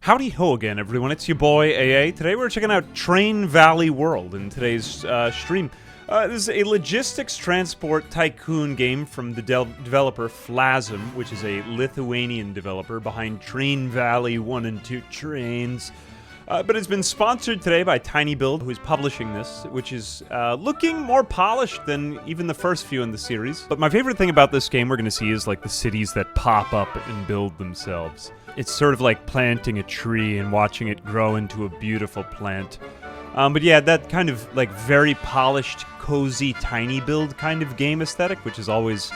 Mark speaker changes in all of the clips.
Speaker 1: Howdy ho again, everyone. It's your boy, AA. Today we're checking out Train Valley World in today's stream. This is a logistics transport tycoon game from the developer Flasm, which is a Lithuanian developer behind Train Valley 1 and 2 trains. But it's been sponsored today by TinyBuild, who is publishing this, which is looking more polished than even the first few in the series. But my favorite thing about this game we're going to see is like the cities that pop up and build themselves. It's sort of like planting a tree and watching it grow into a beautiful plant. But yeah, that kind of like very polished, cozy TinyBuild kind of game aesthetic, which is always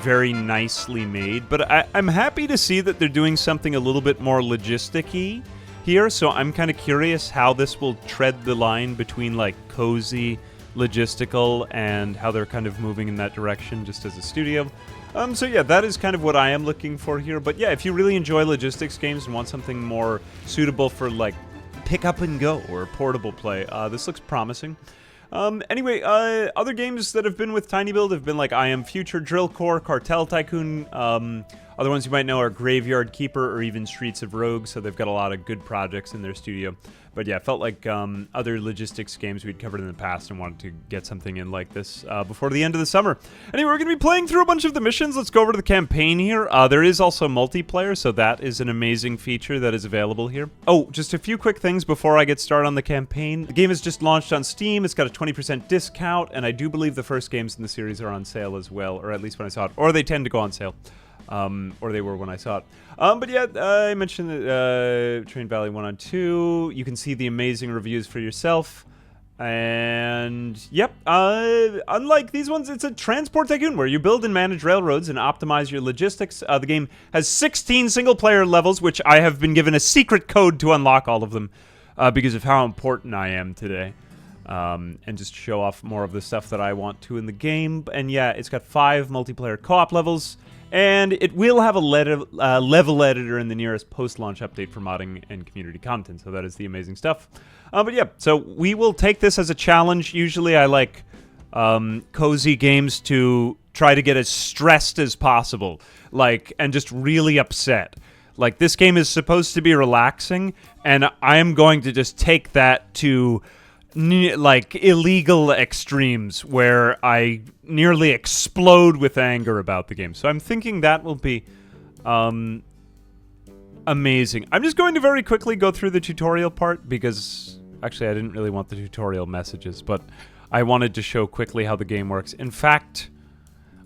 Speaker 1: very nicely made. But I'm happy to see that they're doing something a little bit more logistic-y here, so I'm kind of curious how this will tread the line between like cozy, logistical, and how they're kind of moving in that direction just as a studio. So yeah, that is kind of what I am looking for here. But yeah, if you really enjoy logistics games and want something more suitable for like pick up and go or portable play, this looks promising. Anyway, other games that have been with TinyBuild have been like I Am Future, Drill Corps, Cartel Tycoon. Other ones you might know are Graveyard Keeper or even Streets of Rogue, so they've got a lot of good projects in their studio. But yeah, it felt like other logistics games we'd covered in the past and wanted to get something in like this before the end of the summer. Anyway, we're going to be playing through a bunch of the missions. Let's go over to the campaign here. There is also multiplayer, so that is an amazing feature that is available here. Oh, just a few quick things before I get started on the campaign. The game is just launched on Steam. It's got a 20% discount, and I do believe the first games in the series are on sale as well, or at least when I saw it. Or they tend to go on sale. Or they were when I saw it. But yeah, I mentioned that Train Valley 1 and 2. You can see the amazing reviews for yourself. And yep, unlike these ones, it's a transport tycoon where you build and manage railroads and optimize your logistics. The game has 16 single-player levels, which I have been given a secret code to unlock all of them because of how important I am today. And just show off more of the stuff that I want to in the game. And yeah, it's got 5 multiplayer co-op levels. And it will have a level editor in the nearest post-launch update for modding and community content, so that is the amazing stuff. But yeah, so we will take this as a challenge. Usually I like cozy games to try to get as stressed as possible, like, and just really upset. Like, this game is supposed to be relaxing, and I am going to just take that to like illegal extremes where I nearly explode with anger about the game. So I'm thinking that will be amazing. I'm just going to very quickly go through the tutorial part because actually I didn't really want the tutorial messages, but I wanted to show quickly how the game works. In fact,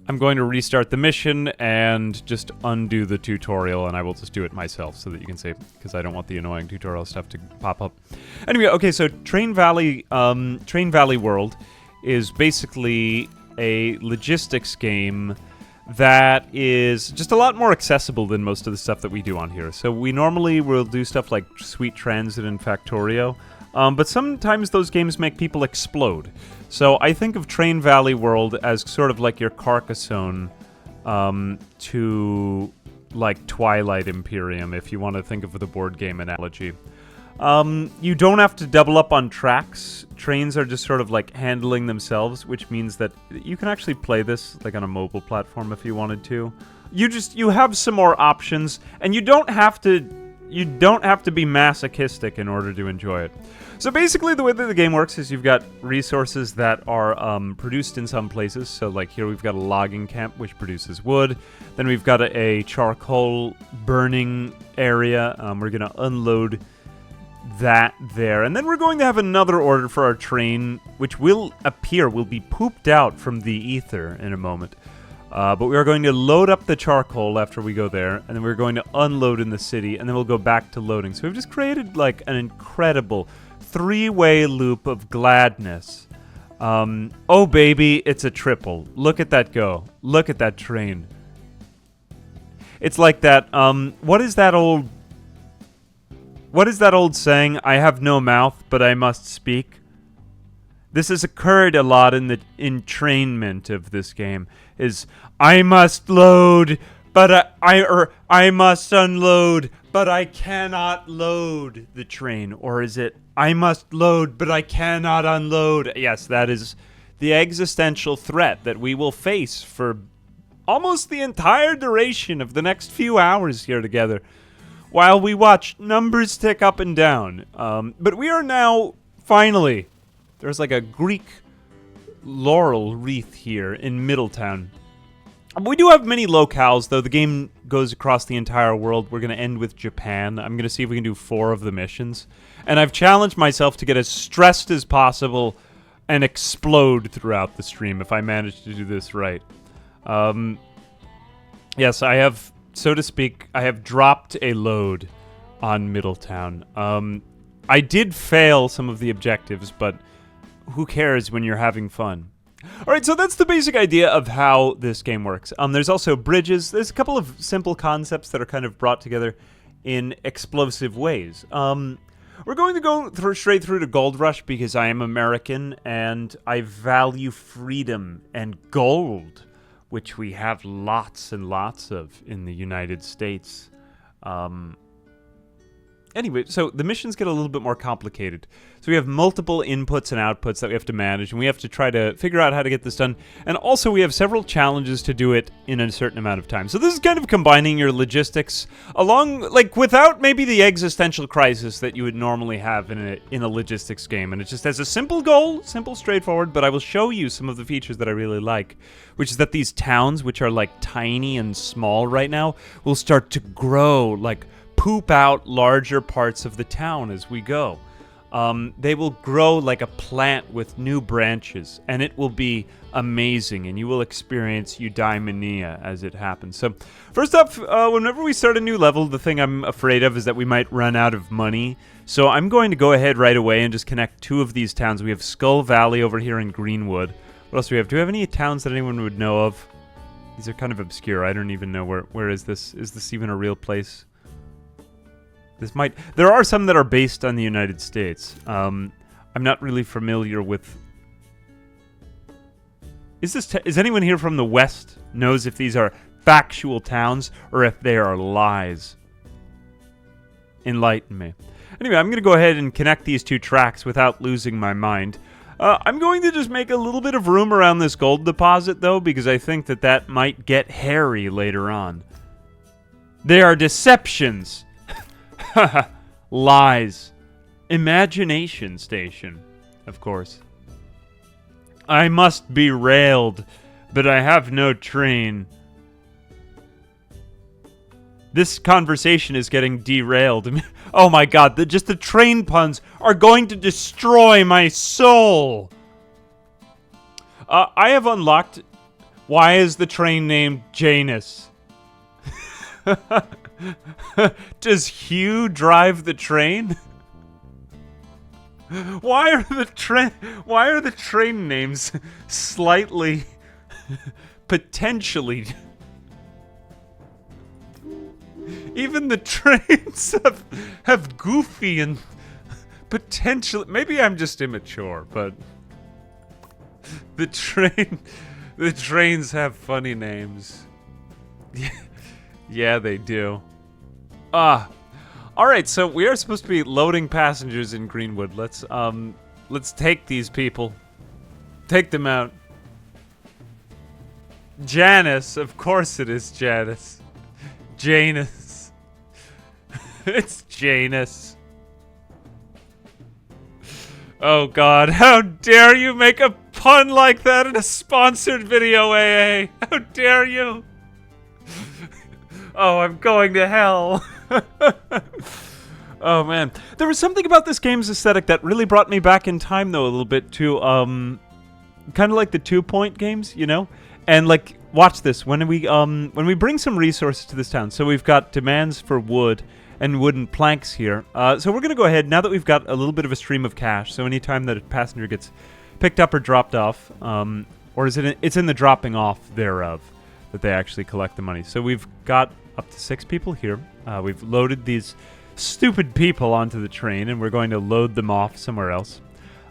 Speaker 1: I'm going to restart the mission and just undo the tutorial, and I will just do it myself so that you can see, because I don't want the annoying tutorial stuff to pop up. Anyway, okay, so Train Valley World is basically a logistics game that is just a lot more accessible than most of the stuff that we do on here. So we normally will do stuff like Sweet Transit and Factorio, but sometimes those games make people explode. So I think of Train Valley World as sort of like your Carcassonne to like Twilight Imperium, if you want to think of the board game analogy. You don't have to double up on tracks. Trains are just sort of like handling themselves, which means that you can actually play this like on a mobile platform if you wanted to. You have some more options, and you don't have to be masochistic in order to enjoy it. So basically the way that the game works is you've got resources that are produced in some places. So like here we've got a logging camp which produces wood. Then we've got a charcoal burning area. We're going to unload that there. And then we're going to have another order for our train, which will be pooped out from the ether in a moment. But we are going to load up the charcoal after we go there, and then we're going to unload in the city, and then we'll go back to loading. So we've just created like an incredible 3-way loop of gladness. Oh baby, it's a triple. Look at that go. Look at that train. It's like that, what is that old saying? I have no mouth, but I must speak. This has occurred a lot in the entrainment of this game, is I must load, but I must unload, but I cannot load the train. Or is it, I must load, but I cannot unload? Yes, that is the existential threat that we will face for almost the entire duration of the next few hours here together. while we watch numbers tick up and down. But we are now, finally, there's like a Greek laurel wreath here in Middletown. We do have many locales, though. The game goes across the entire world. We're going to end with Japan. I'm going to see if we can do 4 of the missions. And I've challenged myself to get as stressed as possible and explode throughout the stream if I manage to do this right. Yes, I have, so to speak, I have dropped a load on Middletown. I did fail some of the objectives, but who cares when you're having fun? Alright, so that's the basic idea of how this game works. There's also bridges. There's a couple of simple concepts that are kind of brought together in explosive ways. We're going to go straight through to Gold Rush because I am American and I value freedom and gold, which we have lots and lots of in the United States. Anyway, so the missions get a little bit more complicated. So we have multiple inputs and outputs that we have to manage, and we have to try to figure out how to get this done. And also we have several challenges to do it in a certain amount of time. So this is kind of combining your logistics along, like, without maybe the existential crisis that you would normally have in a logistics game. And it just has a simple goal, simple, straightforward, but I will show you some of the features that I really like, which is that these towns, which are like tiny and small right now, will start to grow, like poop out larger parts of the town as we go. They will grow like a plant with new branches, and it will be amazing, and you will experience eudaimonia as it happens. So, first up, whenever we start a new level, the thing I'm afraid of is that we might run out of money. So I'm going to go ahead right away and just connect 2 of these towns. We have Skull Valley over here in Greenwood. What else do we have? Do we have any towns that anyone would know of? These are kind of obscure. I don't even know where is this? Is this even a real place? There are some that are based on the United States. I'm not really familiar with... Is anyone here from the West knows if these are factual towns or if they are lies? Enlighten me. Anyway, I'm going to go ahead and connect these 2 tracks without losing my mind. I'm going to just make a little bit of room around this gold deposit, though, because I think that might get hairy later on. They are deceptions. Lies. Imagination station, of course. I must be railed, but I have no train. This conversation is getting derailed. Oh my god, just the train puns are going to destroy my soul. I have unlocked... Why is the train named Janus? Does Hugh drive the train? Why are the train names slightly potentially... Even the trains have goofy and potentially... Maybe I'm just immature, but the trains have funny names. Yeah, they do. Alright, so we are supposed to be loading passengers in Greenwood. Let's take these people. Take them out. Janus, of course it is Janus. Janus. It's Janus. Oh god, how dare you make a pun like that in a sponsored video, AA? How dare you? Oh, I'm going to hell. Oh, man. There was something about this game's aesthetic that really brought me back in time, though, a little bit to, kind of like the 2 Point games, you know? And, like, watch this. When we bring some resources to this town, so we've got demands for wood and wooden planks here. So we're going to go ahead, now that we've got a little bit of a stream of cash, so anytime that a passenger gets picked up or dropped off, or it's in the dropping off thereof, that they actually collect the money. So we've got up to 6 people here. We've loaded these stupid people onto the train, and we're going to load them off somewhere else.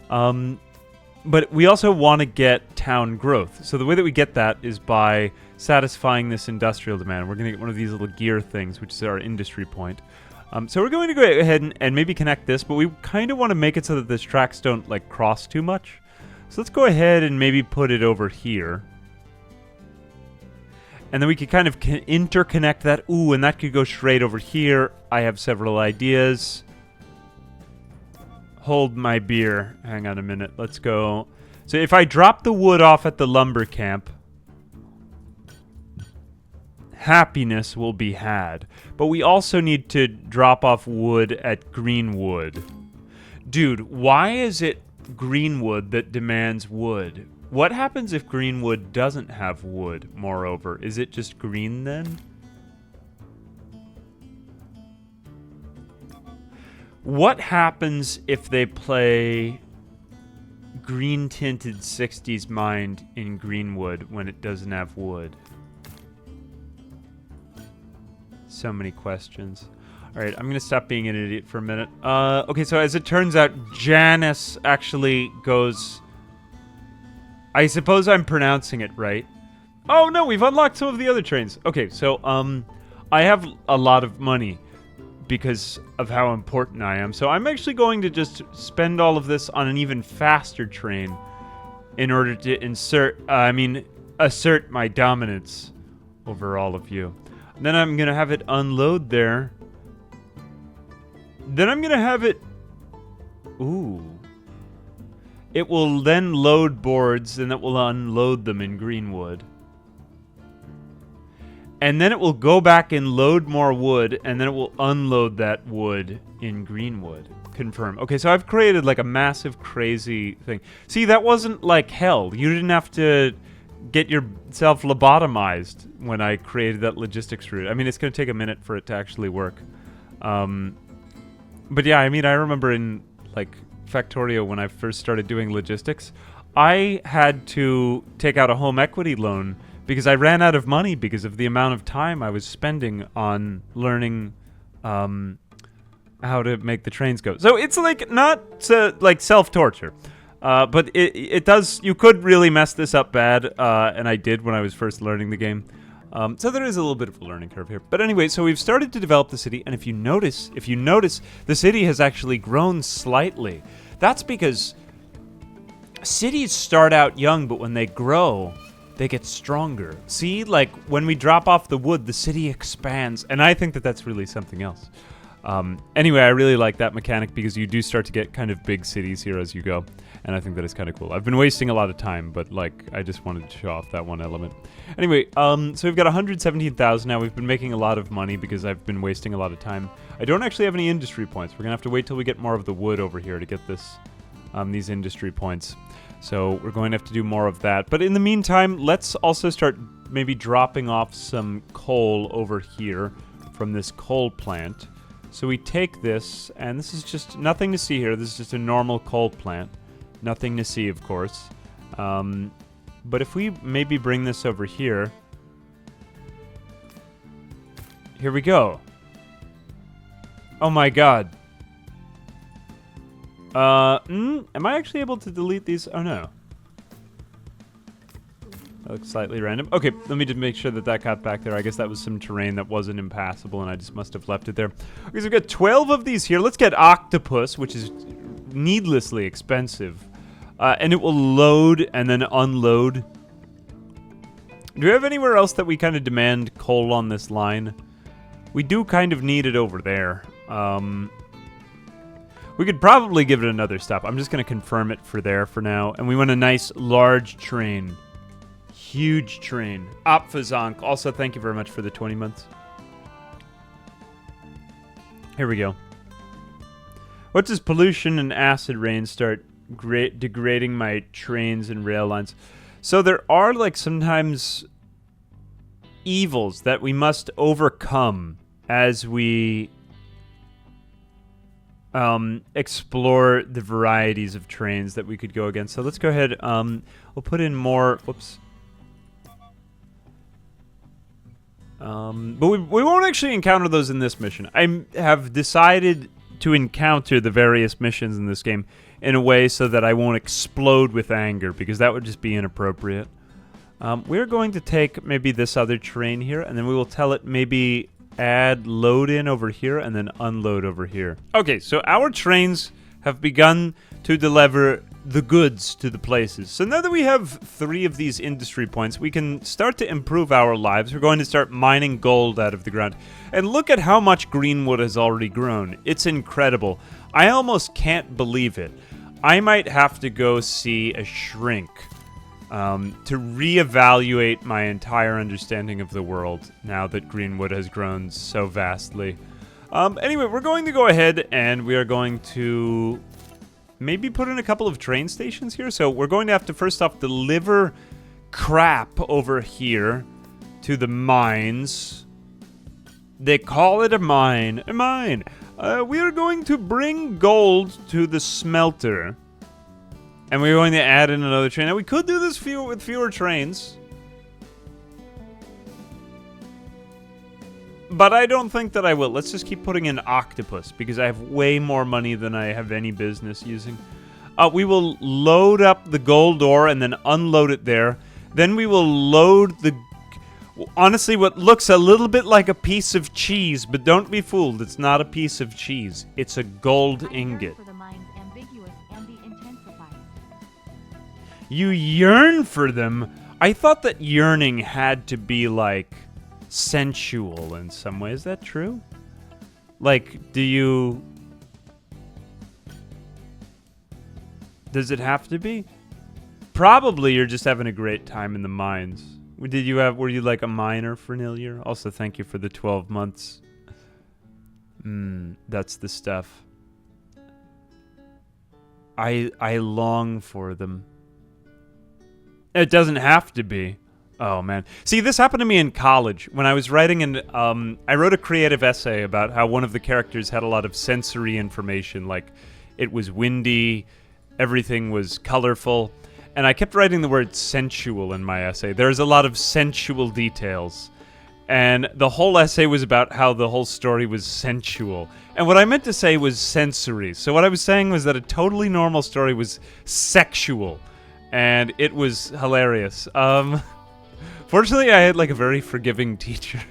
Speaker 1: But we also want to get town growth. So the way that we get that is by satisfying this industrial demand. We're going to get one of these little gear things, which is our industry point. So we're going to go ahead and maybe connect this, but we kind of want to make it so that these tracks don't like cross too much. So let's go ahead and maybe put it over here. And then we could kind of interconnect that. Ooh, and that could go straight over here. I have several ideas. Hold my beer. Hang on a minute. Let's go. So if I drop the wood off at the lumber camp, happiness will be had. But we also need to drop off wood at Greenwood. Dude, why is it Greenwood that demands wood? What happens if Greenwood doesn't have wood, moreover? Is it just green then? What happens if they play green-tinted 60s Mind in Greenwood when it doesn't have wood? So many questions. Alright, I'm going to stop being an idiot for a minute. Okay, so as it turns out, Janice actually goes... I suppose I'm pronouncing it right. Oh no, we've unlocked some of the other trains. Okay, so, I have a lot of money because of how important I am. So I'm actually going to just spend all of this on an even faster train in order to assert my dominance over all of you. And then I'm going to have it unload there. Then I'm going to have it... Ooh. It will then load boards, and it will unload them in Greenwood. And then it will go back and load more wood, and then it will unload that wood in Greenwood. Confirm. Okay, so I've created like a massive, crazy thing. See, that wasn't like hell. You didn't have to get yourself lobotomized when I created that logistics route. I mean, it's going to take a minute for it to actually work. But yeah, I mean, I remember in like Factorio when I first started doing logistics, I had to take out a home equity loan because I ran out of money because of the amount of time I was spending on learning how to make the trains go. So it's like not like self-torture, but it does. You could really mess this up bad, and I did when I was first learning the game. So there is a little bit of a learning curve here. But anyway, so we've started to develop the city, and if you notice, the city has actually grown slightly. That's because cities start out young, but when they grow, they get stronger. See, like when we drop off the wood, the city expands, and I think that that's really something else. Anyway, I really like that mechanic because you do start to get kind of big cities here as you go, and I think that is kind of cool. I've been wasting a lot of time, but like I just wanted to show off that one element. Anyway, so we've got 117,000 now. We've been making a lot of money because I've been wasting a lot of time. I don't actually have any industry points. We're gonna have to wait till we get more of the wood over here to get this, these industry points. So we're going to have to do more of that. But in the meantime, let's also start maybe dropping off some coal over here from this coal plant. So we take this, and this is just nothing to see here. This is just a normal coal plant. Nothing to see, of course. But if we maybe bring this over here. Here we go. Oh my god. Am I actually able to delete these? Oh no. That looks slightly random. Okay, let me just make sure that got back there. I guess that was some terrain that wasn't impassable, and I just must have left it there. Okay, so we've got 12 of these here. Let's get octopus, which is needlessly expensive. And it will load and then unload. Do we have anywhere else that we kind of demand coal on this line? We do kind of need it over there. We could probably give it another stop. I'm just going to confirm it for there for now. And we want a nice large train. Huge train. Opfazonk. Also, thank you very much for the 20 months. Here we go. What does pollution and acid rain start degrading my trains and rail lines? So there are like sometimes evils that we must overcome as we explore the varieties of trains that we could go against. So let's go ahead. We'll put in more. Whoops. But we won't actually encounter those in this mission. I have decided to encounter the various missions in this game in a way so that I won't explode with anger, because that would just be inappropriate. We're going to take maybe this other train here, and then we will tell it maybe add load in over here and then unload over here. Okay, so our trains have begun to deliver the goods to the places. So now that we have 3 of these industry points, we can start to improve our lives. We're going to start mining gold out of the ground. And look at how much greenwood has already grown. It's incredible. I almost can't believe it. I might have to go see a shrink to reevaluate my entire understanding of the world now that greenwood has grown so vastly. Anyway, we're going to go ahead and we are going to maybe put in a couple of train stations here. So we're going to have to first off deliver crap over here to the mines. They call it a mine. A mine. We are going to bring gold to the smelter. And we're going to add in another train. Now, we could do this with fewer trains. But I don't think that I will. Let's just keep putting in octopus, because I have way more money than I have any business using. We will load up the gold ore and then unload it there. Then we will load the... honestly, what looks a little bit like a piece of cheese, but don't be fooled. It's not a piece of cheese. It's a gold ingot. You yearn for them? I thought that yearning had to be, like, sensual in some way. Is that true? Like, do you... does it have to be? Probably you're just having a great time in the mines. Were you like a miner, Fernilier? Also, thank you for the 12 months. That's the stuff. I long for them. It doesn't have to be. Oh, man. See, this happened to me in college. When I was writing I wrote a creative essay about how one of the characters had a lot of sensory information. Like, it was windy, everything was colorful. And I kept writing the word sensual in my essay. There's a lot of sensual details. And the whole essay was about how the whole story was sensual. And what I meant to say was sensory. So what I was saying was that a totally normal story was sexual. And it was hilarious. Fortunately, I had like a very forgiving teacher.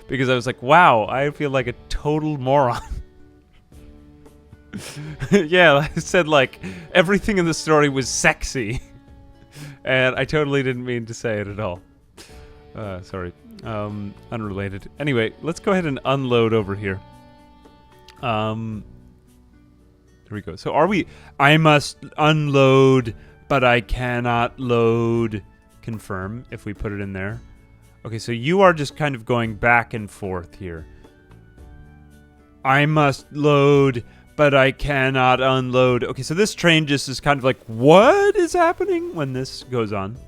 Speaker 1: Because I was like, wow, I feel like a total moron. Yeah, I said like everything in the story was sexy. And I totally didn't mean to say it at all. Sorry. Unrelated. Anyway, let's go ahead and unload over here. There we go. So I must unload, but I cannot load. Confirm if we put it in there. Okay, so you are just kind of going back and forth here. I must load, but I cannot unload. Okay, so this train just is kind of like, what is happening when this goes on?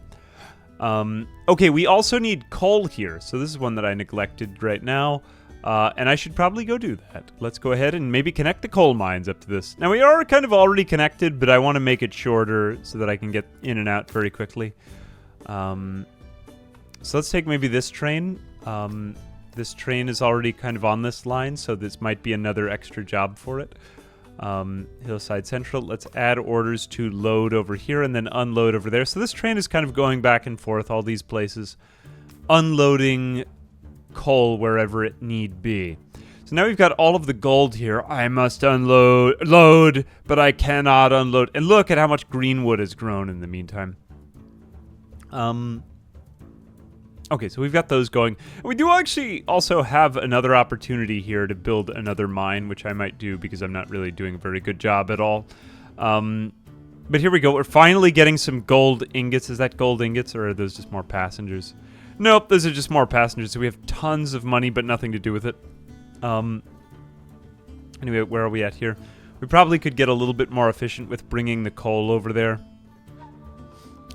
Speaker 1: Okay, we also need coal here. So this is one that I neglected right now. And I should probably go do that. Let's go ahead and maybe connect the coal mines up to this. Now, we are kind of already connected, but I want to make it shorter so that I can get in and out very quickly. So let's take maybe this train. This train is already kind of on this line, so this might be another extra job for it. Hillside Central. Let's add orders to load over here and then unload over there. So this train is kind of going back and forth all these places, unloading coal wherever it need be. So now we've got all of the gold here. I must load, but I cannot unload. And look at how much greenwood has grown in the meantime. Okay, so we've got those going. And we do actually also have another opportunity here to build another mine, which I might do because I'm not really doing a very good job at all. But here we go. We're finally getting some gold ingots. Is that gold ingots or are those just more passengers? Nope, those are just more passengers. So we have tons of money, but nothing to do with it. Anyway, where are we at here? We probably could get a little bit more efficient with bringing the coal over there.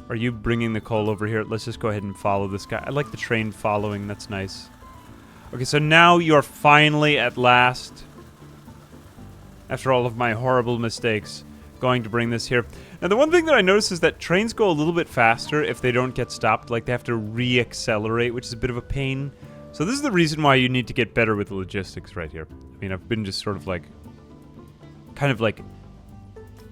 Speaker 1: Are you bringing the coal over here? Let's just go ahead and follow this guy. I like the train following. That's nice. Okay, so now you're finally, at last, after all of my horrible mistakes, going to bring this here. Now, the one thing that I noticed is that trains go a little bit faster if they don't get stopped. Like, they have to re-accelerate, which is a bit of a pain. So this is the reason why you need to get better with the logistics right here. I mean, I've been just sort of like, kind of like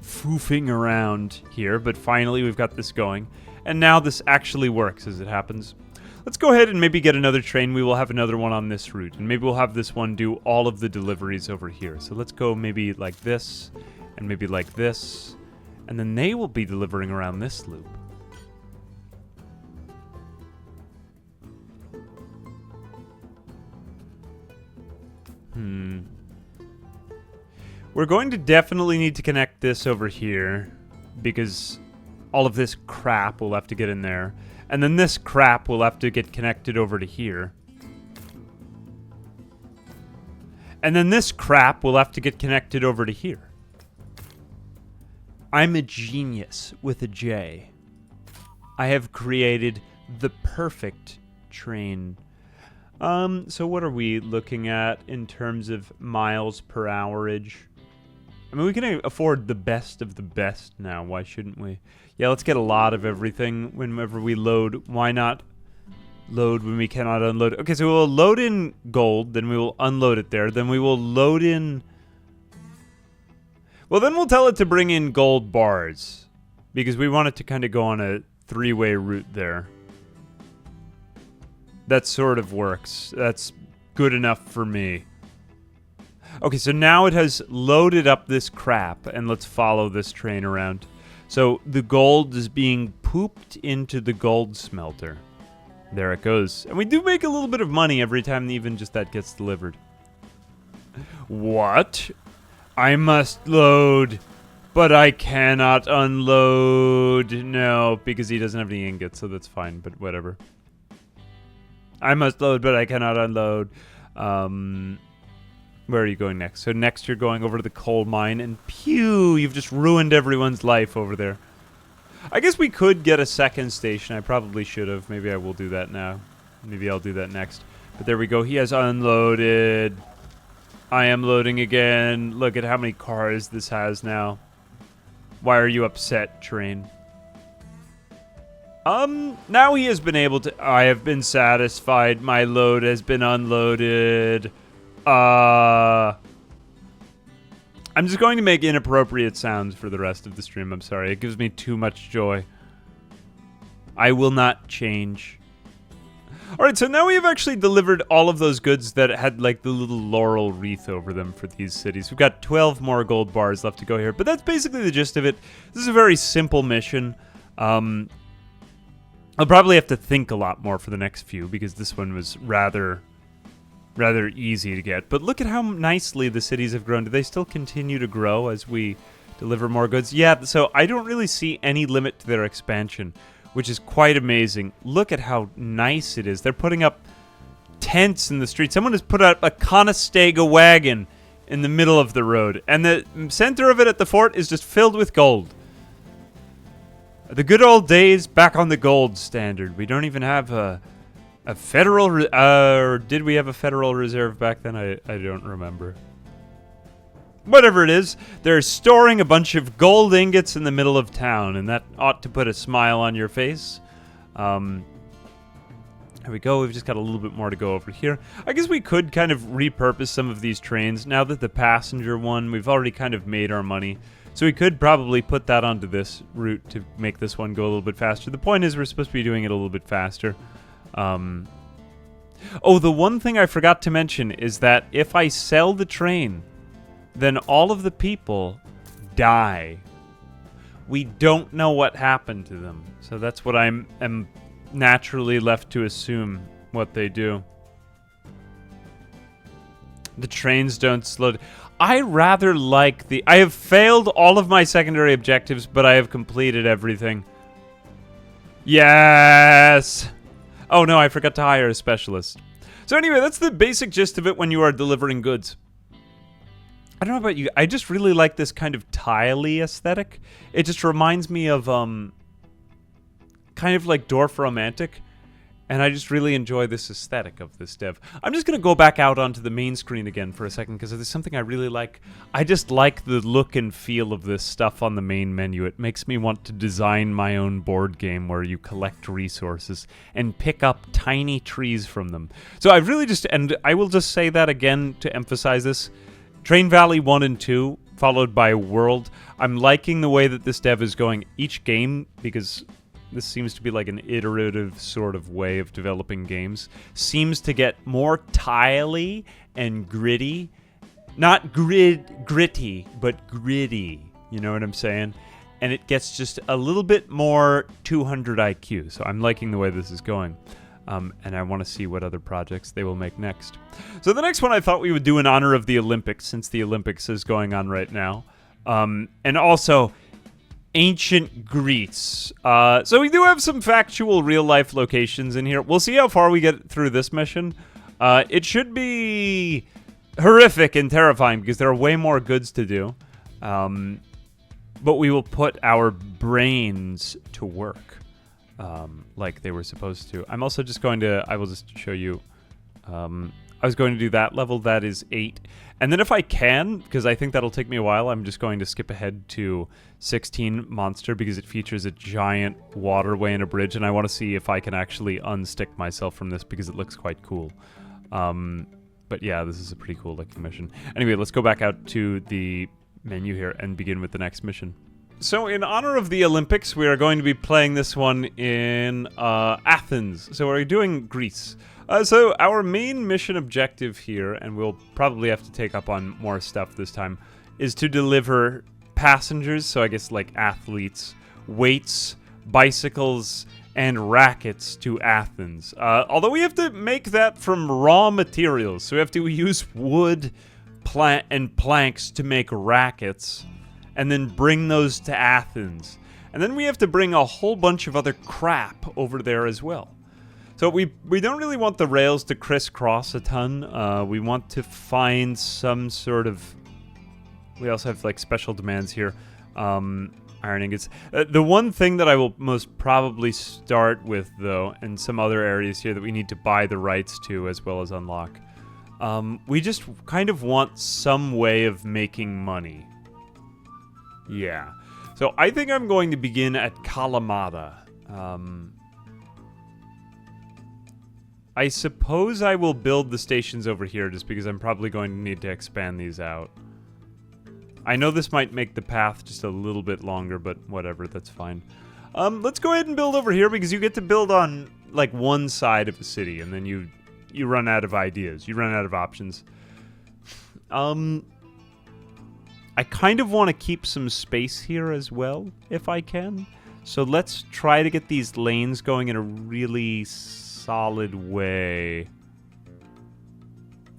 Speaker 1: foofing around here, but finally we've got this going. And now this actually works as it happens. Let's go ahead and maybe get another train. We will have another one on this route. And maybe we'll have this one do all of the deliveries over here. So let's go maybe like this, and maybe like this, And then they will be delivering around this loop. We're going to definitely need to connect this over here, because all of this crap will have to get in there. And then this crap will have to get connected over to here. And then this crap will have to get connected over to here. I'm a genius with a J. I have created the perfect train. So what are we looking at in terms of miles per hourage? I mean, we can afford the best of the best now. Why shouldn't we? Yeah, let's get a lot of everything whenever we load. Why not load when we cannot unload? Okay, so we'll load in gold, then we will unload it there. Then we will load in... Well, then we'll tell it to bring in gold bars, because we want it to kind of go on a three-way route there. That sort of works. That's good enough for me. Okay, so now it has loaded up this crap, and let's follow this train around. So the gold is being pooped into the gold smelter. There it goes. And we do make a little bit of money every time even just that gets delivered. What? I must load, but I cannot unload. No, because he doesn't have any ingots, so that's fine, but whatever. I must load, but I cannot unload. Where are you going next? So next you're going over to the coal mine, and pew, you've just ruined everyone's life over there. I guess we could get a second station. I probably should have. Maybe I will do that now. Maybe I'll do that next. But there we go. He has unloaded. I am loading again. Look at how many cars this has now. Why are you upset, train? Now he has been able to... I have been satisfied. My load has been unloaded. I'm just going to make inappropriate sounds for the rest of the stream. I'm sorry. It gives me too much joy. I will not change. Alright, so now we have actually delivered all of those goods that had, like, the little laurel wreath over them for these cities. We've got 12 more gold bars left to go here, but that's basically the gist of it. This is a very simple mission. I'll probably have to think a lot more for the next few, because this one was rather easy to get. But look at how nicely the cities have grown. Do they still continue to grow as we deliver more goods? Yeah, so I don't really see any limit to their expansion, which is quite amazing. Look at how nice it is. They're putting up tents in the street. Someone has put up a Conestoga wagon in the middle of the road, and the center of it at the fort is just filled with gold. The good old days back on the gold standard. We don't even have a federal... or did we have a Federal Reserve back then? I don't remember. Whatever it is, they're storing a bunch of gold ingots in the middle of town, and that ought to put a smile on your face. There we go. We've just got a little bit more to go over here. I guess we could kind of repurpose some of these trains. Now that the passenger one, we've already kind of made our money. So we could probably put that onto this route to make this one go a little bit faster. The point is we're supposed to be doing it a little bit faster. Oh, the one thing I forgot to mention is that if I sell the train, then all of the people die. We don't know what happened to them. So that's what I'm naturally left to assume what they do. The trains don't slow. I rather like the... I have failed all of my secondary objectives, but I have completed everything. Yes! Oh no, I forgot to hire a specialist. So anyway, that's the basic gist of it when you are delivering goods. I don't know about you, I just really like this kind of tile-y aesthetic. It just reminds me of, kind of like Dorf Romantic. And I just really enjoy this aesthetic of this dev. I'm just going to go back out onto the main screen again for a second, because there's something I really like. I just like the look and feel of this stuff on the main menu. It makes me want to design my own board game where you collect resources and pick up tiny trees from them. So I really just, and I will just say that again to emphasize this, Train Valley 1 and 2, followed by World. I'm liking the way that this dev is going each game, because... this seems to be like an iterative sort of way of developing games. Seems to get more tile-y and gritty. Not gritty, but gritty. You know what I'm saying? and it gets just a little bit more 200 IQ. So I'm liking the way this is going. And I want to see what other projects they will make next. So the next one I thought we would do in honor of the Olympics, since the Olympics is going on right now. And also ancient Greece. So we do have some factual real-life locations in here. We'll see how far we get through this mission. It should be horrific and terrifying because there are way more goods to do. But we will put our brains to work like they were supposed to. I'm also just going to, I will just show you, I was going to do that level, that is 8. And then if I can, because I think that'll take me a while, I'm just going to skip ahead to 16 Monster because it features a giant waterway and a bridge, and I want to see if I can actually unstick myself from this because it looks quite cool. But yeah, this is a pretty cool looking mission. Anyway, let's go back out to the menu here and begin with the next mission. So in honor of the Olympics, we are going to be playing this one in Athens. So we're doing Greece. So our main mission objective here, and we'll probably have to take up on more stuff this time, is to deliver passengers, so I guess like athletes, weights, bicycles, and rackets to Athens. Although we have to make that from raw materials, so we have to use wood and planks to make rackets, and then bring those to Athens. And then we have to bring a whole bunch of other crap over there as well. So we don't really want the rails to crisscross a ton. We want to find some sort of... We also have like special demands here. Iron ingots. The one thing that I will most probably start with, though, and some other areas here that we need to buy the rights to as well as unlock. We just kind of want some way of making money. Yeah. So I think I'm going to begin at Kalamata. I suppose I will build the stations over here just because I'm probably going to need to expand these out. I know this might make the path just a little bit longer, but whatever, that's fine. Let's go ahead and build over here because you get to build on like one side of the city and then you run out of ideas. You run out of options. I kind of want to keep some space here as well, if I can. So let's try to get these lanes going in a really solid way.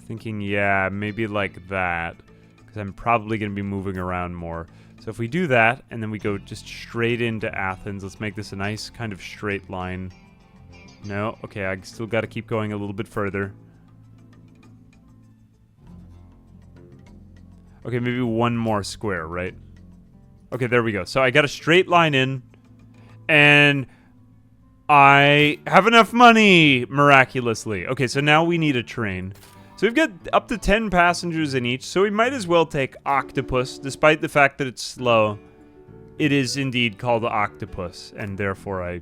Speaker 1: Thinking, yeah, maybe like that. Because I'm probably going to be moving around more. So if we do that, and then we go just straight into Athens, let's make this a nice kind of straight line. No, okay, I still got to keep going a little bit further. Okay, maybe one more square, right? Okay, there we go. So I got a straight line in, and I have enough money, miraculously. Okay, so now we need a train. So we've got up to 10 passengers in each, so we might as well take Octopus, despite the fact that it's slow. It is indeed called Octopus, and therefore I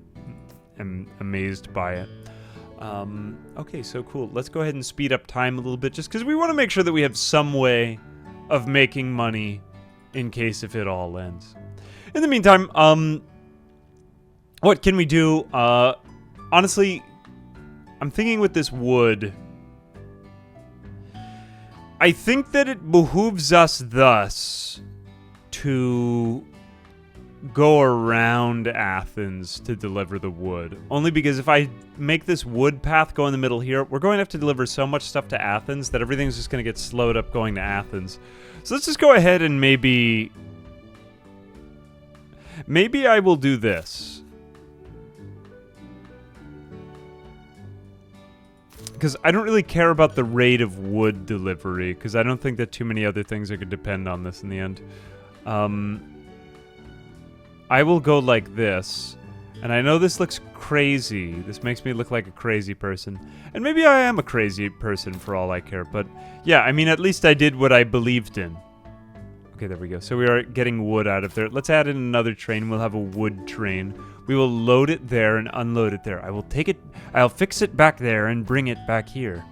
Speaker 1: am amazed by it. Okay, so cool. Let's go ahead and speed up time a little bit, just because we want to make sure that we have some way of making money in case if it all ends. In the meantime, what can we do? Honestly, I'm thinking with this wood, I think that it behooves us thus to go around Athens to deliver the wood. Only because if I make this wood path go in the middle here, we're going to have to deliver so much stuff to Athens that everything's just going to get slowed up going to Athens. So let's just go ahead and maybe I will do this. Because I don't really care about the rate of wood delivery, because I don't think that too many other things are going to depend on this in the end. I will go like this, and I know this looks crazy. This makes me look like a crazy person. And maybe I am a crazy person for all I care, but yeah, I mean, at least I did what I believed in. Okay, there we go. So we are getting wood out of there. Let's add in another train. We'll have a wood train. We will load it there and unload it there. I will take it, I'll fix it back there and bring it back here.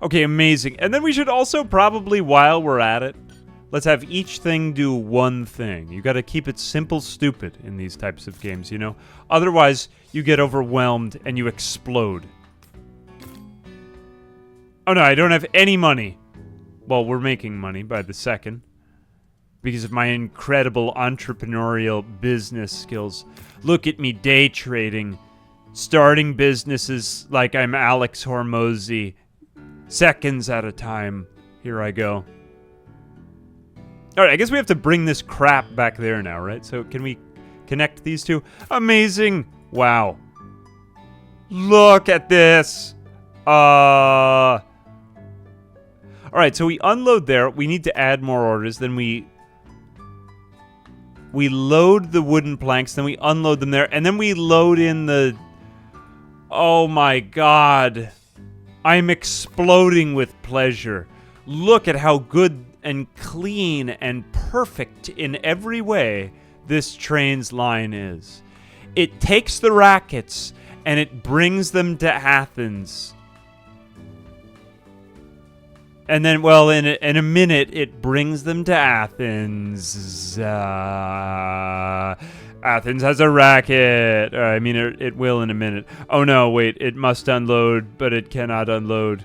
Speaker 1: Okay, amazing. And then we should also probably, while we're at it, let's have each thing do one thing. You gotta keep it simple stupid in these types of games, you know? Otherwise, you get overwhelmed and you explode. Oh no, I don't have any money. Well, we're making money by the second. because of my incredible entrepreneurial business skills. Look at me day trading, starting businesses like I'm Alex Hormozy, seconds at a time. Here I go. All right, I guess we have to bring this crap back there now, right? So can we connect these two? Amazing. Wow. Look at this. All right, so we unload there. We need to add more orders. Then we load the wooden planks. Then we unload them there. And then we load in the... Oh, my God. I'm exploding with pleasure. Look at how good and clean and perfect in every way this train's line is. It takes the rackets and it brings them to Athens. And then, well, in a minute, it brings them to Athens. Athens has a racket. I mean, it will in a minute. Oh, no, wait. It must unload, but it cannot unload.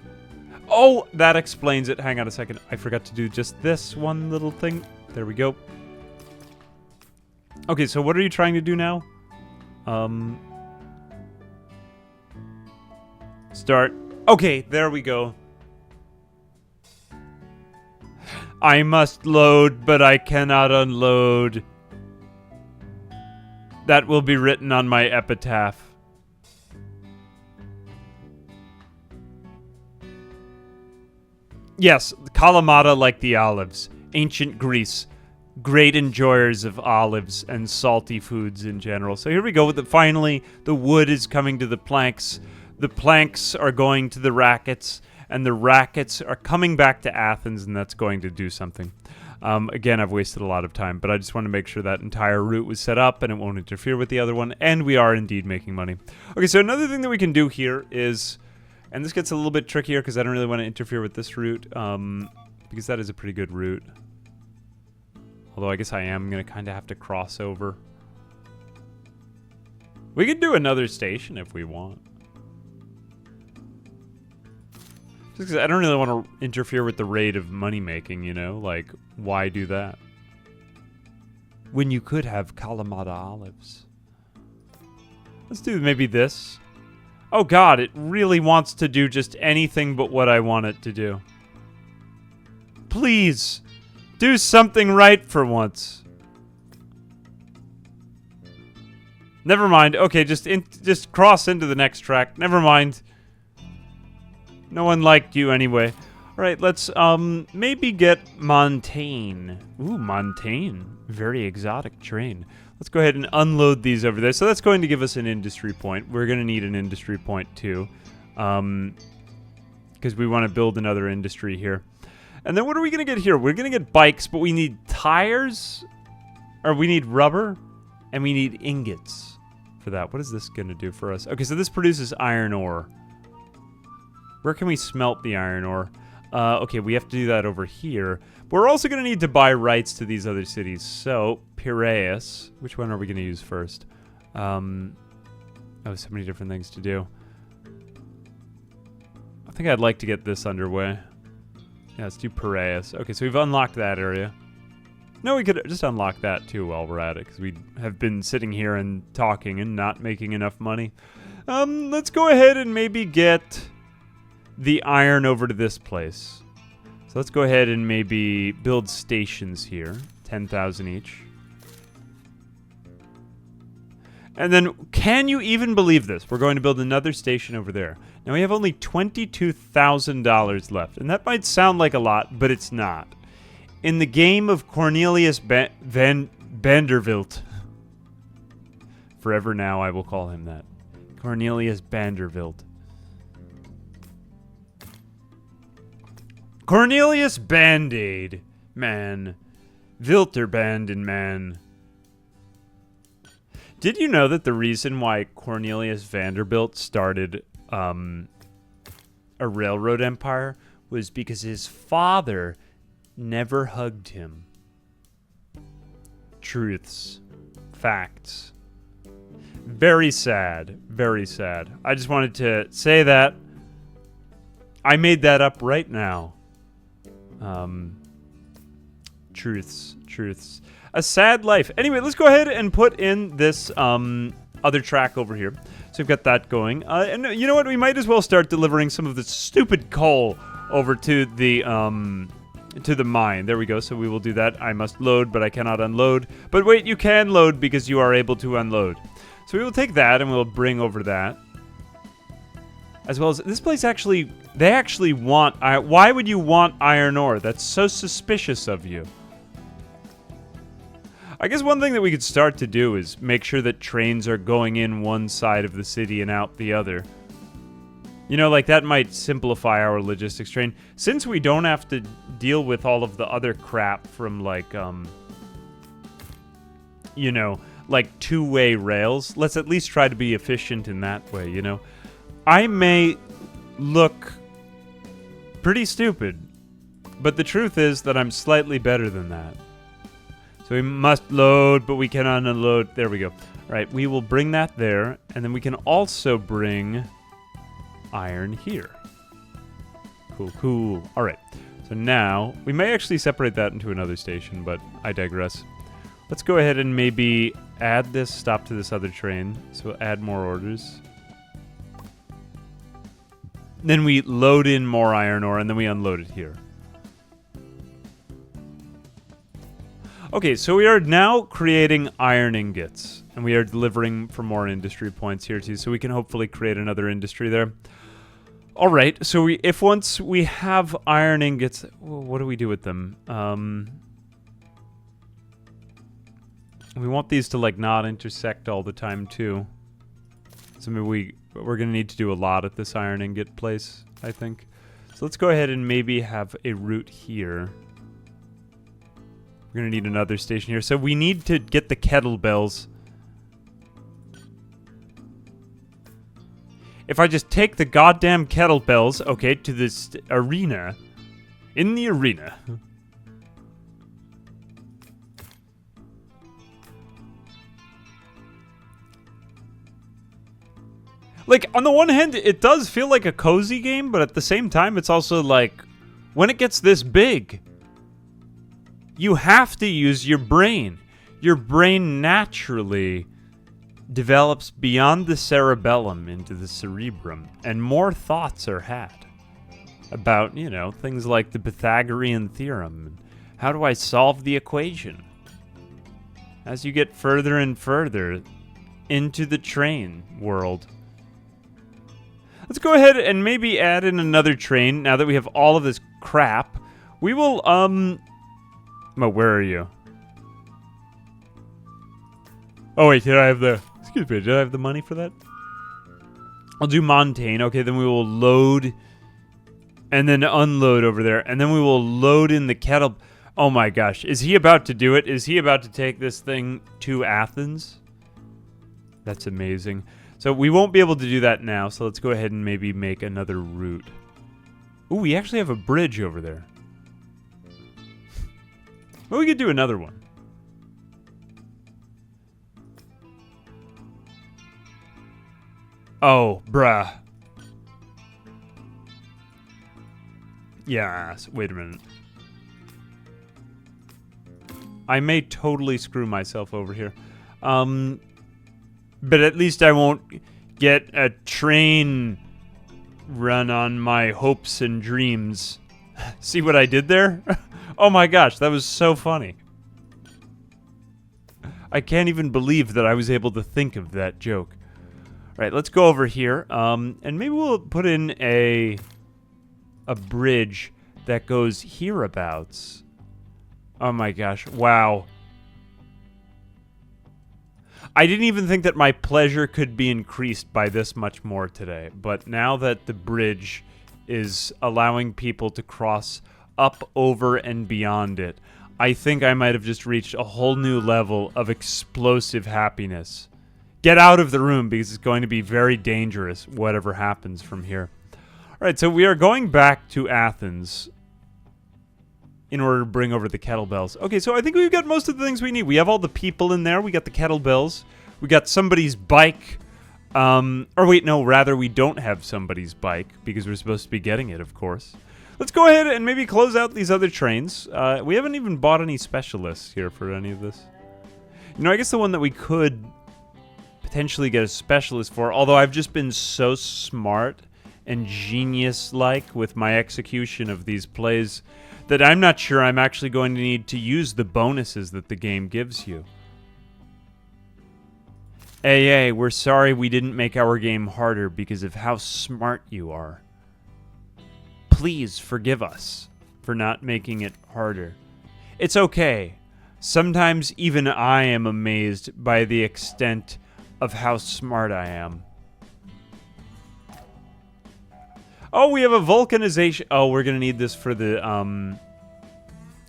Speaker 1: Oh, that explains it. Hang on a second. I forgot to do just this one little thing. There we go. Okay, so what are you trying to do now? Start. Okay, there we go. I must load, but I cannot unload. That will be written on my epitaph. Yes, Kalamata like the olives. Ancient Greece. Great enjoyers of olives and salty foods in general. So here we go. Finally, the wood is coming to the planks. The planks are going to the rackets. And the rackets are coming back to Athens, and that's going to do something. Again, I've wasted a lot of time, but I just want to make sure that entire route was set up and it won't interfere with the other one, and we are indeed making money. Okay, so another thing that we can do here is, and this gets a little bit trickier because I don't really want to interfere with this route, because that is a pretty good route. Although I guess I am going to kind of have to cross over. We could do another station if we want. Just because I don't really want to interfere with the rate of money making, you know? Like, why do that? When you could have Kalamata olives. Let's do maybe this. Oh God, it really wants to do just anything but what I want it to do. Please, do something right for once. Never mind. Okay, just cross into the next track. Never mind. No one liked you anyway. All right, let's maybe get Montaigne. Ooh, Montaigne. Very exotic train. Let's go ahead and unload these over there. So that's going to give us an industry point. We're going to need an industry point too. Because we want to build another industry here. And then what are we going to get here? We're going to get bikes, but we need tires. Or we need rubber. And we need ingots for that. What is this going to do for us? Okay, so this produces iron ore. Where can we smelt the iron ore? Okay, we have to do that over here. But we're also going to need to buy rights to these other cities. So, Piraeus. Which one are we going to use first? Oh, so many different things to do. I think I'd like to get this underway. Yeah, let's do Piraeus. Okay, so we've unlocked that area. No, we could just unlock that too while we're at it, because we have been sitting here and talking and not making enough money. Let's go ahead and maybe get the iron over to this place. So let's go ahead and maybe build stations here. 10,000 each. And then, can you even believe this? We're going to build another station over there. Now we have only $22,000 left. And that might sound like a lot, but it's not. In the game of Cornelius Vanderbilt. Forever now I will call him that. Cornelius Vanderbilt. Cornelius Band-Aid, man. Wilterbanden, man. Did you know that the reason why Cornelius Vanderbilt started a railroad empire was because his father never hugged him? Truths. Facts. Very sad. Very sad. I just wanted to say that. I made that up right now. Truths. A sad life. Anyway, let's go ahead and put in this other track over here. So we've got that going. And you know what? We might as well start delivering some of this stupid coal over to the mine. There we go. So we will do that. I must load, but I cannot unload. But wait, you can load because you are able to unload. So we will take that and we'll bring over that. As well as this place actually, they actually want, why would you want iron ore? That's so suspicious of you. I guess one thing that we could start to do is make sure that trains are going in one side of the city and out the other. You know, like that might simplify our logistics train. Since we don't have to deal with all of the other crap from like, you know, like two-way rails, let's at least try to be efficient in that way, you know? I may look pretty stupid, but the truth is that I'm slightly better than that. So we must load, but we cannot unload. There we go. All right, we will bring that there, and then we can also bring iron here. Cool. All right, so now we may actually separate that into another station, but I digress. Let's go ahead and maybe add this stop to this other train. So add more orders. Then we load in more iron ore, and then we unload it here. Okay, so we are now creating iron ingots, and we are delivering for more industry points here too, so we can hopefully create another industry there. All right, so if once we have iron ingots, what do we do with them? We want these to like not intersect all the time too. So maybe we're going to need to do a lot at this iron ingot place, I think. So let's go ahead and maybe have a route here. We're going to need another station here. So we need to get the kettlebells. If I just take the goddamn kettlebells, okay, to this arena. In the arena. Like, on the one hand, it does feel like a cozy game, but at the same time, it's also like, when it gets this big, you have to use your brain. Your brain naturally develops beyond the cerebellum into the cerebrum, and more thoughts are had about, you know, things like the Pythagorean theorem, and how do I solve the equation? As you get further and further into the train world. Let's go ahead and maybe add in another train now that we have all of this crap. We will, oh, where are you? Oh, wait, did I have the, excuse me, did I have the money for that? I'll do Montaigne. Okay, then we will load and then unload over there. And then we will load in the kettle. Oh my gosh, is he about to do it? Is he about to take this thing to Athens? That's amazing. So we won't be able to do that now, so let's go ahead and maybe make another route. Ooh, we actually have a bridge over there. Well, we could do another one. Oh, bruh. Yes, wait a minute. I may totally screw myself over here. But at least I won't get a train run on my hopes and dreams. See what I did there? Oh my gosh, that was so funny. I can't even believe that I was able to think of that joke. All right, let's go over here. And maybe we'll put in a bridge that goes hereabouts. Oh my gosh, wow. I didn't even think that my pleasure could be increased by this much more today, but now that the bridge is allowing people to cross up, over, and beyond it, I think I might have just reached a whole new level of explosive happiness. Get out of the room, because it's going to be very dangerous, whatever happens from here. Alright, so we are going back to Athens in order to bring over the kettlebells. Okay, so I think we've got most of the things we need. We have all the people in there. We got the kettlebells. We got somebody's bike. Or wait, no, rather we don't have somebody's bike because we're supposed to be getting it, of course. Let's go ahead and maybe close out these other trains. We haven't even bought any specialists here for any of this. You know, I guess the one that we could potentially get a specialist for, although I've just been so smart and genius-like with my execution of these plays that I'm not sure I'm actually going to need to use the bonuses that the game gives you. AA, we're sorry we didn't make our game harder because of how smart you are. Please forgive us for not making it harder. It's okay. Sometimes even I am amazed by the extent of how smart I am. Oh, we have a vulcanization. Oh, we're going to need this for the,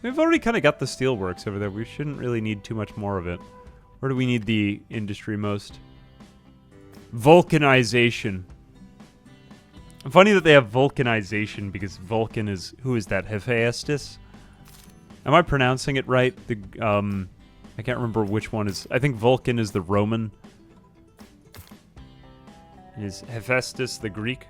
Speaker 1: We've already kind of got the steelworks over there. We shouldn't really need too much more of it. Where do we need the industry most? Vulcanization. Funny that they have vulcanization because Vulcan is... Who is that? Hephaestus? Am I pronouncing it right? I can't remember which one is... I think Vulcan is the Roman. Is Hephaestus the Greek?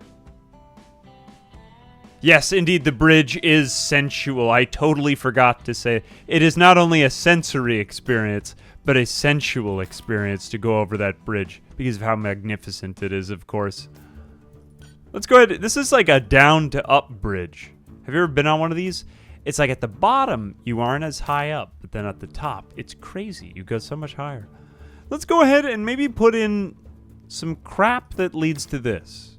Speaker 1: Yes, indeed, the bridge is sensual. I totally forgot to say it is not only a sensory experience, but a sensual experience to go over that bridge because of how magnificent it is, of course. Let's go ahead. This is like a down-to-up bridge. Have you ever been on one of these? It's like at the bottom, you aren't as high up, but then at the top, it's crazy. You go so much higher. Let's go ahead and maybe put in some crap that leads to this.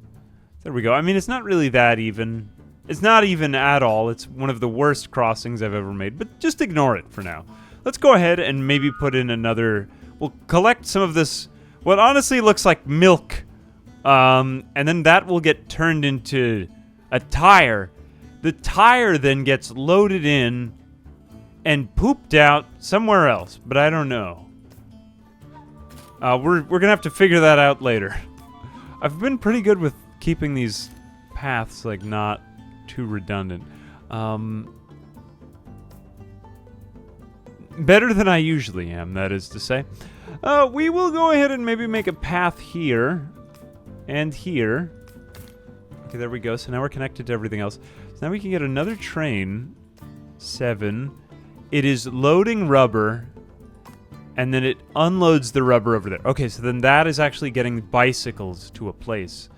Speaker 1: There we go. I mean, it's not really that even. It's not even at all. It's one of the worst crossings I've ever made, but just ignore it for now. Let's go ahead and maybe put in another... We'll collect some of this, what honestly looks like milk, and then that will get turned into a tire. The tire then gets loaded in and pooped out somewhere else, but I don't know. We're going to have to figure that out later. I've been pretty good with keeping these paths, like, not too redundant. Better than I usually am, that is to say. We will go ahead and maybe make a path here and here. Okay, there we go. So now we're connected to everything else. So now we can get another train. 7. It is loading rubber, and then it unloads the rubber over there. Okay, so then that is actually getting bicycles to a place.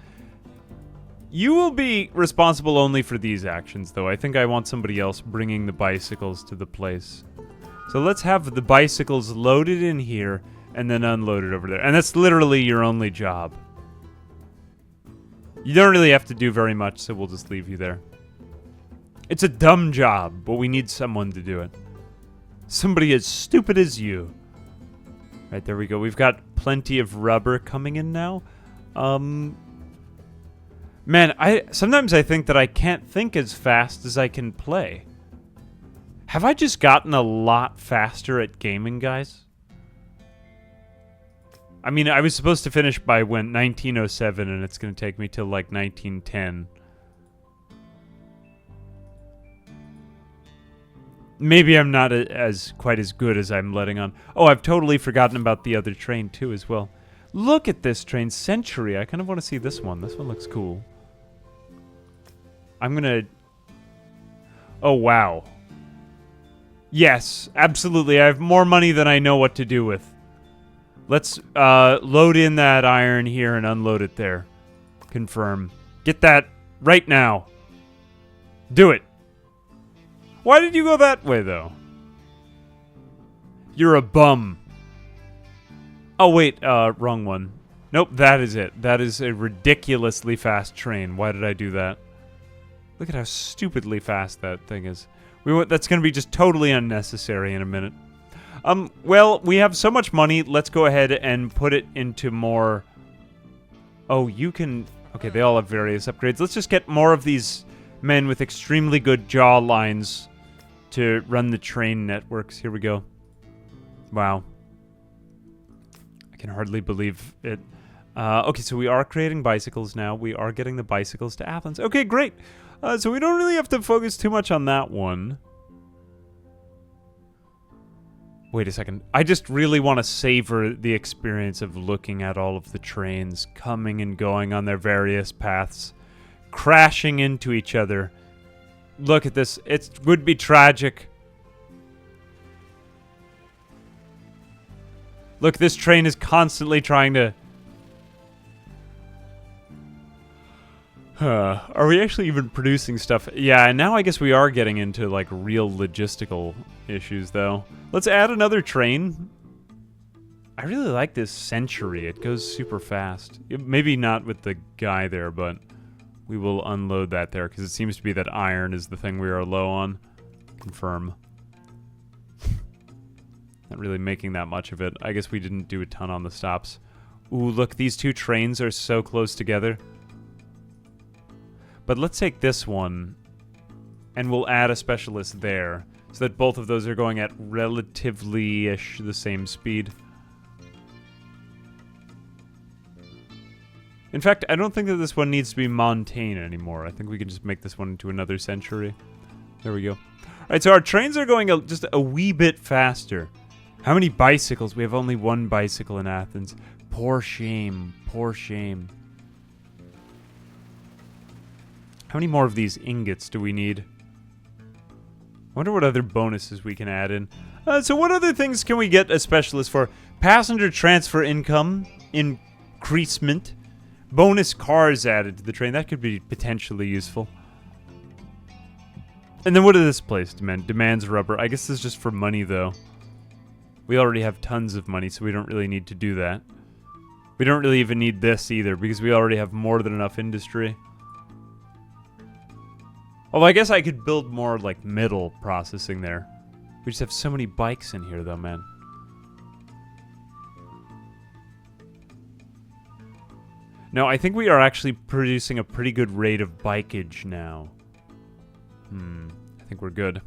Speaker 1: You will be responsible only for these actions, though. I think I want somebody else bringing the bicycles to the place. So let's have the bicycles loaded in here and then unloaded over there. And that's literally your only job. You don't really have to do very much, so we'll just leave you there. It's a dumb job, but we need someone to do it. Somebody as stupid as you. Right, there we go. We've got plenty of rubber coming in now. Man, sometimes I think that I can't think as fast as I can play. Have I just gotten a lot faster at gaming, guys? I mean, I was supposed to finish by 1907, and it's going to take me till like 1910. Maybe I'm not quite as good as I'm letting on. Oh, I've totally forgotten about the other train, too, as well. Look at this train, Century. I kind of want to see this one. This one looks cool. I'm gonna... Oh, wow. Yes, absolutely. I have more money than I know what to do with. Let's load in that iron here and unload it there. Confirm. Get that right now. Do it. Why did you go that way, though? You're a bum. Oh, wait. Wrong one. Nope, that is it. That is a ridiculously fast train. Why did I do that? Look at how stupidly fast that thing is. That's going to be just totally unnecessary in a minute. Well, we have so much money. Let's go ahead and put it into more... Oh, you can... Okay, they all have various upgrades. Let's just get more of these men with extremely good jaw lines to run the train networks. Here we go. Wow. I can hardly believe it. Okay, so we are creating bicycles now. We are getting the bicycles to Athens. Okay, great. So we don't really have to focus too much on that one. Wait a second. I just really want to savor the experience of looking at all of the trains coming and going on their various paths, crashing into each other. Look at this. It would be tragic. Look, this train is constantly trying to... Are we actually even producing stuff? Yeah, and now I guess we are getting into, like, real logistical issues, though. Let's add another train. I really like this Century. It goes super fast. Maybe not with the guy there, but we will unload that there, because it seems to be that iron is the thing we are low on. Confirm. Not really making that much of it. I guess we didn't do a ton on the stops. Ooh, look, these two trains are so close together. But let's take this one, and we'll add a specialist there, so that both of those are going at relatively-ish the same speed. In fact, I don't think that this one needs to be Montaigne anymore. I think we can just make this one into another Century. There we go. Alright, so our trains are going just a wee bit faster. How many bicycles? We have only one bicycle in Athens. Poor shame. Poor shame. How many more of these ingots do we need? I wonder what other bonuses we can add in. So what other things can we get a specialist for? Passenger transfer income increasement. Bonus cars added to the train. That could be potentially useful. And then what does this place demand? Demands rubber. I guess this is just for money, though. We already have tons of money, so we don't really need to do that. We don't really even need this either, because we already have more than enough industry. Although I guess I could build more, like, middle processing there. We just have so many bikes in here, though, man. No, I think we are actually producing a pretty good rate of bikeage now. I think we're good.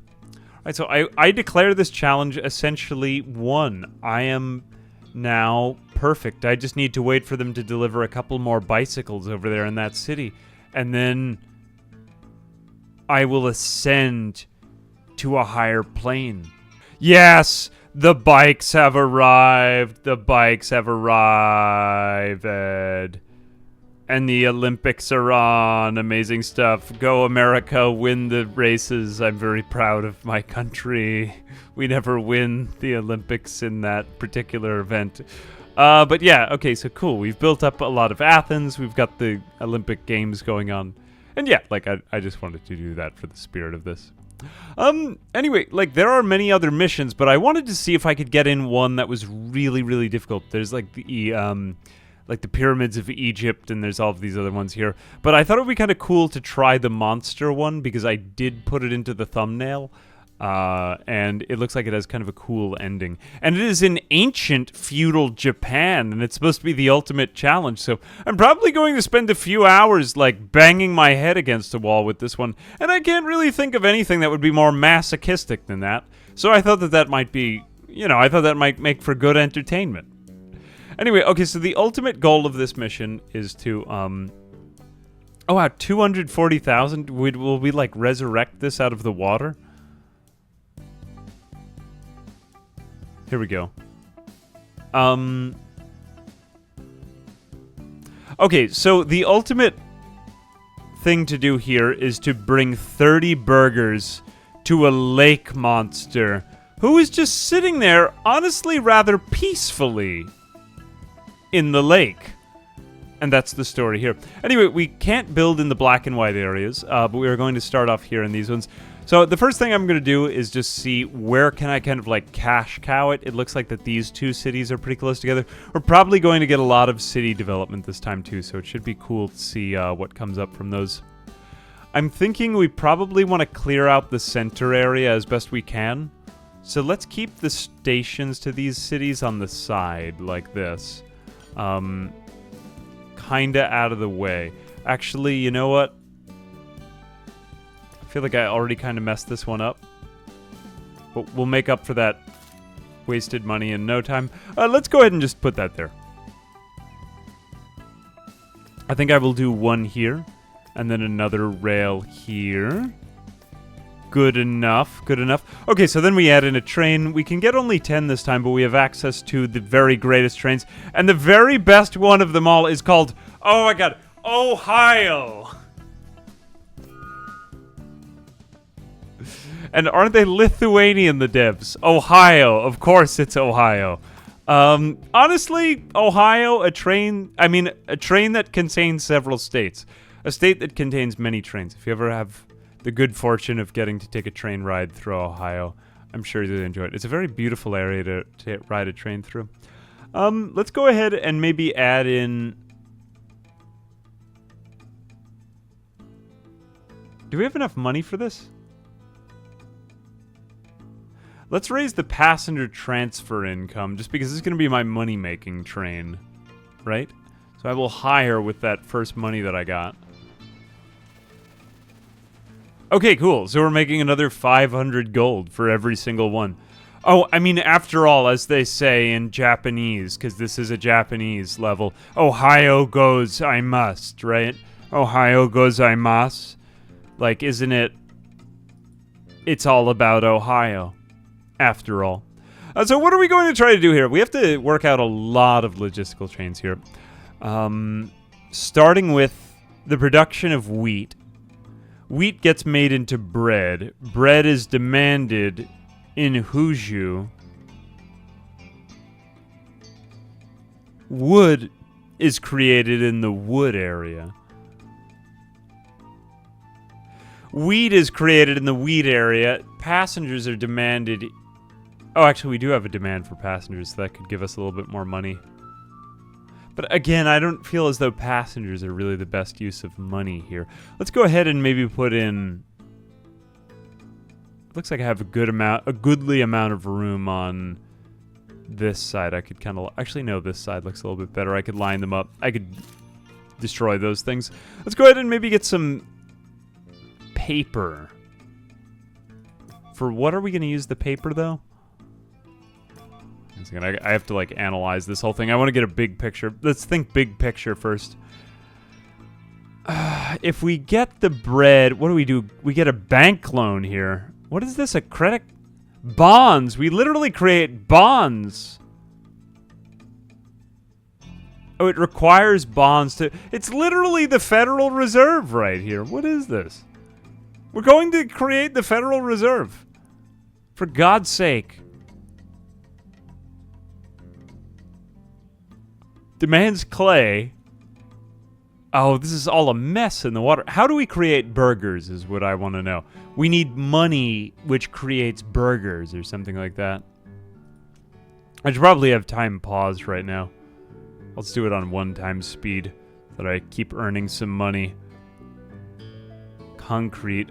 Speaker 1: Alright, so I declare this challenge essentially won. I am now perfect. I just need to wait for them to deliver a couple more bicycles over there in that city. And then I will ascend to a higher plane. Yes! The bikes have arrived! The bikes have arrived! And the Olympics are on. Amazing stuff. Go America, win the races. I'm very proud of my country. We never win the Olympics in that particular event. But yeah, okay, so cool. We've built up a lot of Athens. We've got the Olympic Games going on. And yeah, like, I just wanted to do that for the spirit of this. Anyway, like, there are many other missions, but I wanted to see if I could get in one that was really, really difficult. There's, like, the pyramids of Egypt, and there's all of these other ones here. But I thought it would be kind of cool to try the monster one, because I did put it into the thumbnail. And it looks like it has kind of a cool ending. And it is in ancient feudal Japan, and it's supposed to be the ultimate challenge. So I'm probably going to spend a few hours, like, banging my head against a wall with this one. And I can't really think of anything that would be more masochistic than that. So I thought that that might be, you know, I thought that might make for good entertainment. Anyway, okay, so the ultimate goal of this mission is to, oh wow, 240,000? Will we, like, resurrect this out of the water? Here we go. Okay, so the ultimate thing to do here is to bring 30 burgers to a lake monster who is just sitting there, honestly, rather peacefully in the lake. And that's the story here. Anyway, we can't build in the black and white areas, but we are going to start off here in these ones. So the first thing I'm going to do is just see where can I kind of like cash cow it. It looks like that these two cities are pretty close together. We're probably going to get a lot of city development this time too, so it should be cool to see what comes up from those. I'm thinking we probably want to clear out the center area as best we can. So let's keep the stations to these cities on the side like this. Kinda out of the way. Actually, you know what? I feel like I already kind of messed this one up. But we'll make up for that wasted money in no time. Let's go ahead and just put that there. I think I will do one here. And then another rail here. Good enough, good enough. Okay, so then we add in a train. We can get only 10 this time, but we have access to the very greatest trains. And the very best one of them all is called, oh my god, Ohio! And aren't they Lithuanian, the devs? Ohio. Of course it's Ohio. Honestly, Ohio, a train that contains several states. A state that contains many trains. If you ever have the good fortune of getting to take a train ride through Ohio, I'm sure you'll enjoy it. It's a very beautiful area to ride a train through. Let's go ahead and maybe add in... Do we have enough money for this? Let's raise the passenger transfer income, just because this is going to be my money-making train, right? So I will hire with that first money that I got. Okay, cool. So we're making another 500 gold for every single one. Oh, I mean, after all, as they say in Japanese, because this is a Japanese level, Ohio goes, I must, right? Ohio goes, I must. Like, isn't it? It's all about Ohio, after all. So what are we going to try to do here? We have to work out a lot of logistical chains here. Starting with the production of wheat. Wheat gets made into bread. Bread is demanded in Huju. Wood is created in the wood area. Wheat is created in the wheat area. Passengers are demanded... Oh, actually, we do have a demand for passengers, so that could give us a little bit more money. But again, I don't feel as though passengers are really the best use of money here. Let's go ahead and maybe put in... Looks like I have a goodly amount of room on this side. I could kind of... Actually, no, this side looks a little bit better. I could line them up. I could destroy those things. Let's go ahead and maybe get some paper. For what are we going to use the paper, though? I have to, like, analyze this whole thing. I want to get a big picture. Let's think big picture first. If we get the bread, what do? We get a bank loan here. What is this, a credit? Bonds. We literally create bonds. Oh, it requires bonds to... It's literally the Federal Reserve right here. What is this? We're going to create the Federal Reserve. For God's sake. Demands clay. Oh, this is all a mess in the water. How do we create burgers is what I want to know. We need money which creates burgers or something like that. I should probably have time paused right now. Let's do it on 1x speed so that I keep earning some money. Concrete.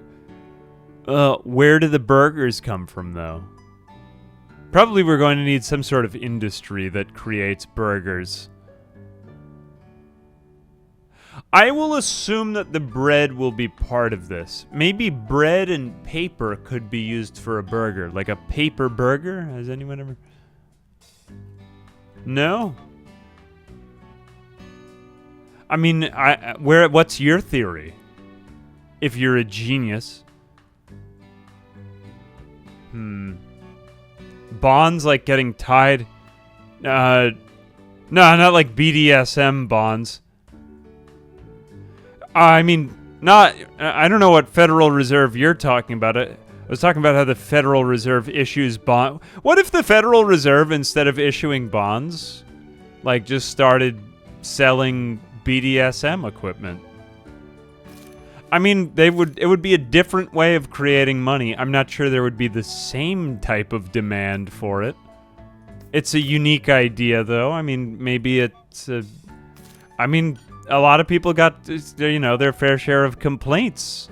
Speaker 1: Where do the burgers come from, though? Probably we're going to need some sort of industry that creates burgers. I will assume that the bread will be part of this. Maybe bread and paper could be used for a burger. Like a paper burger? Has anyone ever... No? I mean, what's your theory? If you're a genius. Bonds like getting tied? No, not like BDSM bonds. I mean, I don't know what Federal Reserve you're talking about. I was talking about how the Federal Reserve issues bond. What if the Federal Reserve, instead of issuing bonds, like just started selling BDSM equipment? I mean, it would be a different way of creating money. I'm not sure there would be the same type of demand for it. It's a unique idea, though. I mean, maybe it's a... I mean... A lot of people got, you know, their fair share of complaints.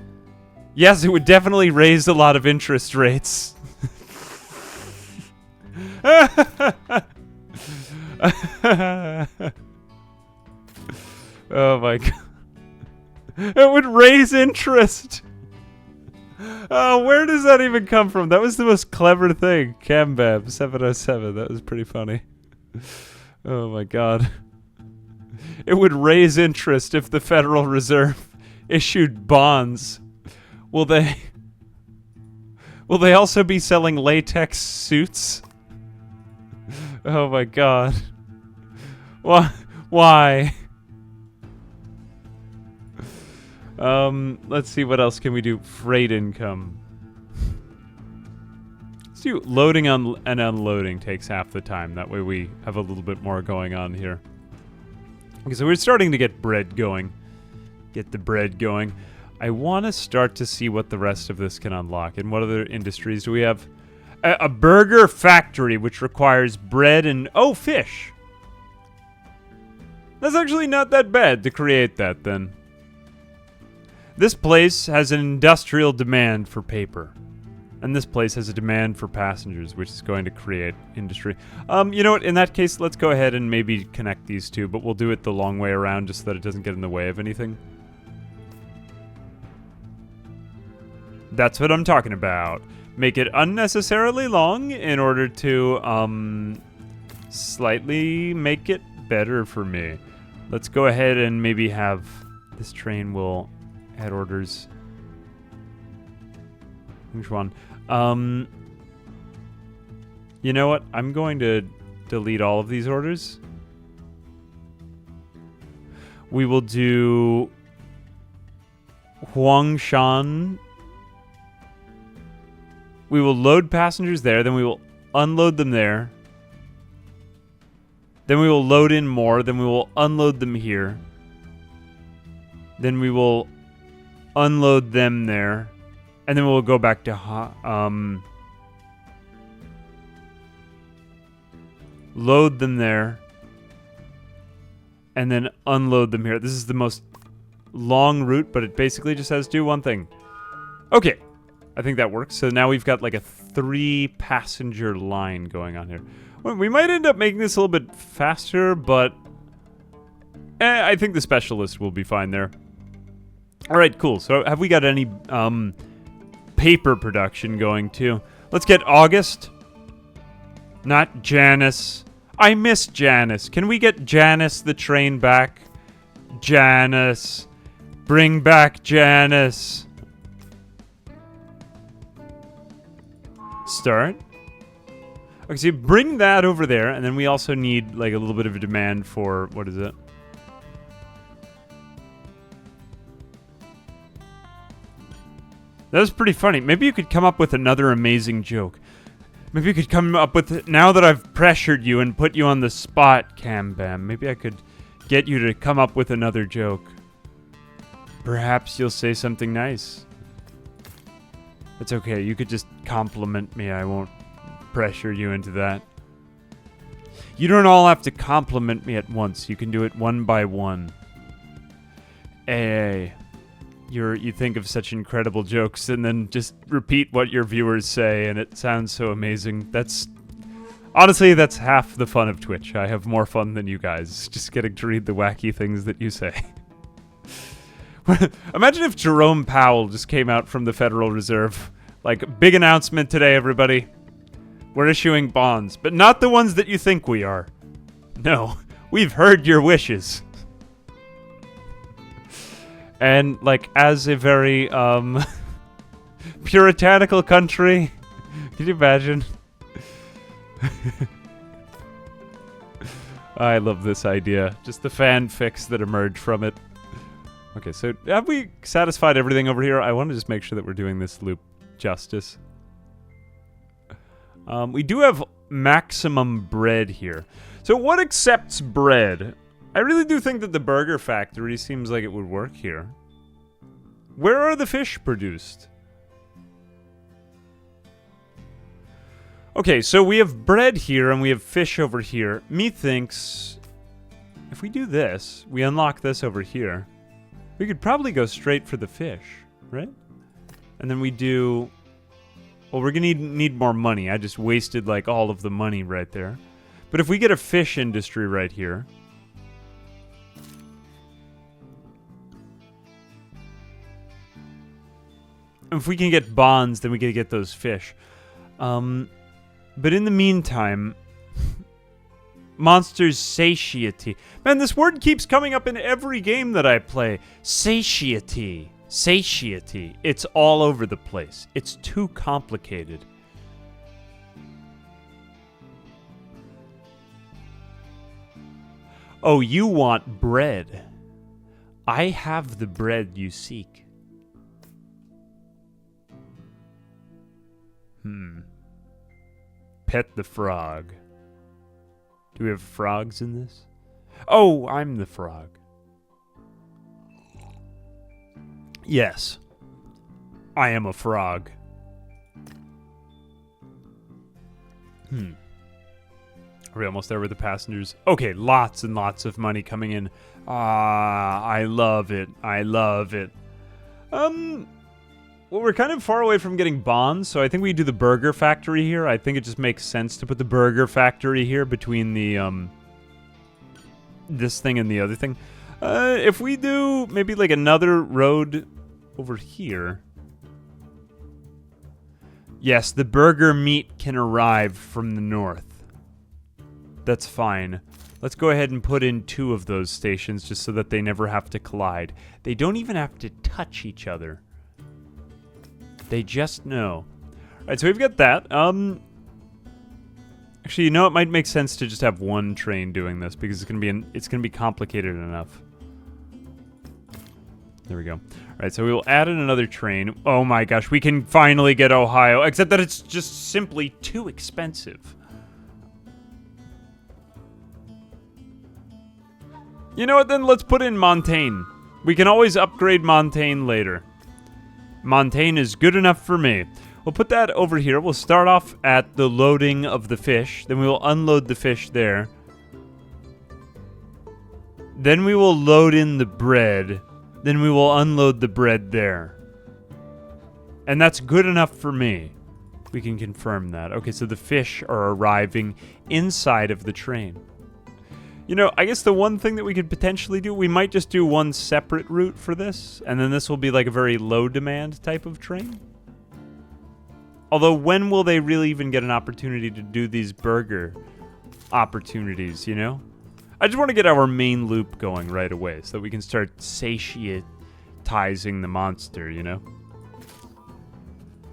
Speaker 1: Yes, it would definitely raise a lot of interest rates. Oh my god. It would raise interest. Oh, where does that even come from? That was the most clever thing. Cambab 707. That was pretty funny. Oh my god. It would raise interest if the Federal Reserve issued bonds. Will they also be selling latex suits? Oh my god. Why? Let's see, what else can we do? Freight income. Let's do loading and unloading takes half the time. That way we have a little bit more going on here. Okay, so we're starting to get bread going. Get the bread going. I want to start to see what the rest of this can unlock. And what other industries do we have? A burger factory, which requires bread and... oh, fish! That's actually not that bad to create that, then. This place has an industrial demand for paper. And this place has a demand for passengers, which is going to create industry. You know what? In that case, let's go ahead and maybe connect these two, but we'll do it the long way around just so that it doesn't get in the way of anything. That's what I'm talking about. Make it unnecessarily long in order to, slightly make it better for me. Let's go ahead and maybe have... this train will add orders. Which one? You know what? I'm going to delete all of these orders. We will do Huangshan. We will load passengers there, then we will unload them there. Then we will load in more, then we will unload them here. Then we will unload them there. And then we'll go back to load them there. And then unload them here. This is the most long route, but it basically just has to do one thing. Okay. I think that works. So now we've got like a 3-passenger line going on here. Well, we might end up making this a little bit faster, but I think the specialist will be fine there. All right, cool. So have we got any paper production going too? Let's get August. Not Janice. I miss Janice. Can we get Janice the train back? Janice. Bring back Janice. Start. Okay, so you bring that over there, and then we also need like a little bit of a demand for, what is it? That was pretty funny. Maybe you could come up with another amazing joke. Maybe you could come up with, now that I've pressured you and put you on the spot, Cam Bam, maybe I could get you to come up with another joke. Perhaps you'll say something nice. It's okay, you could just compliment me, I won't pressure you into that. You don't all have to compliment me at once, you can do it one by one. Hey, you think of such incredible jokes and then just repeat what your viewers say and it sounds so amazing. Honestly, that's half the fun of Twitch. I have more fun than you guys, just getting to read the wacky things that you say. Imagine if Jerome Powell just came out from the Federal Reserve. Like, big announcement today, everybody. We're issuing bonds, but not the ones that you think we are. No, we've heard your wishes. And, like, as a very, puritanical country, can you imagine? I love this idea. Just the fanfics that emerge from it. Okay, so have we satisfied everything over here? I want to just make sure that we're doing this loop justice. We do have maximum bread here. So what accepts bread? I really do think that the burger factory seems like it would work here. Where are the fish produced? Okay, so we have bread here and we have fish over here. Methinks if we do this, we unlock this over here. We could probably go straight for the fish, right? And then we do... well, we're gonna need more money. I just wasted, like, all of the money right there. But if we get a fish industry right here... if we can get bonds, then we can get those fish. But in the meantime... monsters satiety. Man, this word keeps coming up in every game that I play. Satiety. Satiety. It's all over the place. It's too complicated. Oh, you want bread. I have the bread you seek. Pet the frog. Do we have frogs in this? Oh, I'm the frog. Yes. I am a frog. Are we almost there with the passengers? Okay, lots and lots of money coming in. Ah, I love it. I love it. Well, we're kind of far away from getting bonds, so I think we do the burger factory here. I think it just makes sense to put the burger factory here between the, this thing and the other thing. If we do maybe like another road over here. Yes, the burger meat can arrive from the north. That's fine. Let's go ahead and put in 2 of those stations just so that they never have to collide. They don't even have to touch each other. They just know. Alright, so we've got that. Actually, you know, it might make sense to just have one train doing this because it's gonna be complicated enough. There we go. Alright, so we will add in another train. Oh my gosh, we can finally get Ohio, except that it's just simply too expensive. You know what, then let's put in Montaigne. We can always upgrade Montaigne later. Montaigne is good enough for me. We'll put that over here. We'll start off at the loading of the fish. Then we will unload the fish there. Then we will load in the bread. Then we will unload the bread there. And that's good enough for me. We can confirm that. Okay, so the fish are arriving inside of the train. You know, I guess the one thing that we could potentially do, we might just do one separate route for this, and then this will be like a very low demand type of train. Although, when will they really even get an opportunity to do these burger opportunities, you know? I just want to get our main loop going right away so that we can start satiatizing the monster, you know?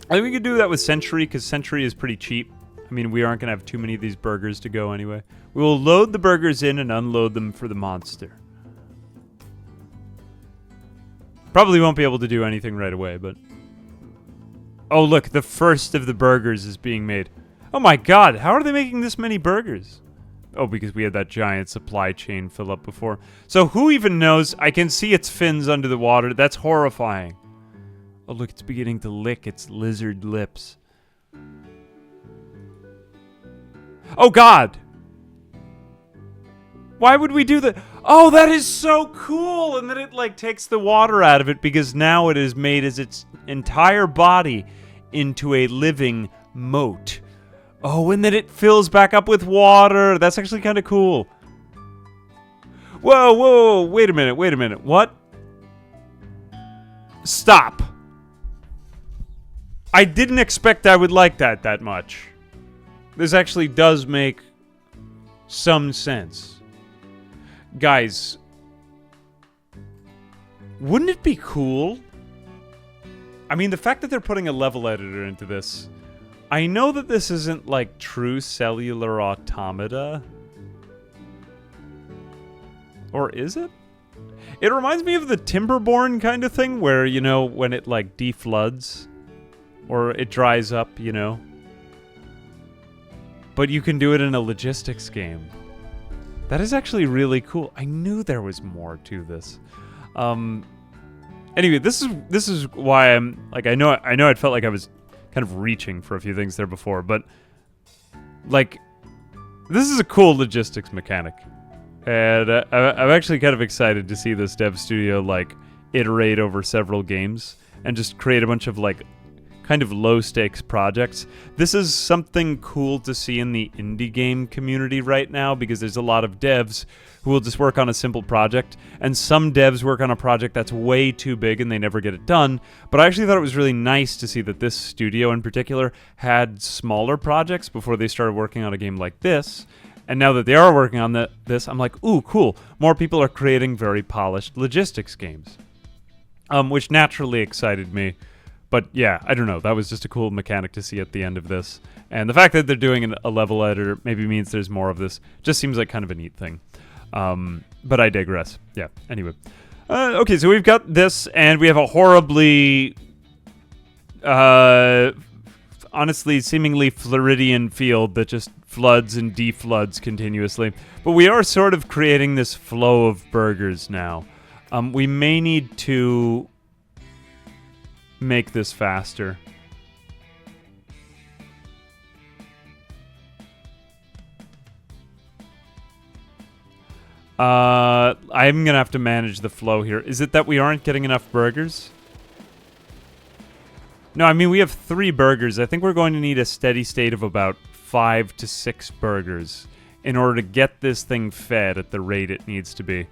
Speaker 1: I think we could do that with Century, because Century is pretty cheap. I mean, we aren't going to have too many of these burgers to go anyway. We will load the burgers in and unload them for the monster. Probably won't be able to do anything right away, but... Oh, look, the first of the burgers is being made. Oh my god, how are they making this many burgers? Oh, because we had that giant supply chain fill up before. So who even knows? I can see its fins under the water. That's horrifying. Oh, look, it's beginning to lick its lizard lips. Oh, God! Why would we do that? Oh, that is so cool! And then it, like, takes the water out of it because now it is made as its entire body into a living moat. Oh, and then it fills back up with water. That's actually kind of cool. Whoa, whoa, wait a minute. What? Stop. I didn't expect I would like that much. This actually does make some sense. Guys, wouldn't it be cool? I mean, the fact that they're putting a level editor into this, I know that this isn't like true cellular automata. Or is it? It reminds me of the Timberborn kind of thing where, you know, when it like defloods or it dries up, you know. But you can do it in a logistics game. That is actually really cool. I knew there was more to this. Anyway, this is why I'm like I know I felt like I was kind of reaching for a few things there before, but like this is a cool logistics mechanic, and I'm actually kind of excited to see this dev studio like iterate over several games and just create a bunch of like kind of low-stakes projects. This is something cool to see in the indie game community right now because there's a lot of devs who will just work on a simple project, and some devs work on a project that's way too big and they never get it done. But I actually thought it was really nice to see that this studio in particular had smaller projects before they started working on a game like this. And now that they are working on this, I'm like, ooh, cool. More people are creating very polished logistics games. Which naturally excited me. But yeah, I don't know. That was just a cool mechanic to see at the end of this. And the fact that they're doing a level editor maybe means there's more of this. Just seems like kind of a neat thing. But I digress. Yeah, anyway. Okay, so we've got this, and we have a horribly honestly, seemingly Floridian field that just floods and defloods continuously. But we are sort of creating this flow of burgers now. We may need to make this faster. I'm gonna have to manage the flow here. Is it that we aren't getting enough burgers? No, I mean, we have 3 burgers. I think we're going to need a steady state of about 5 to 6 burgers in order to get this thing fed at the rate it needs to be.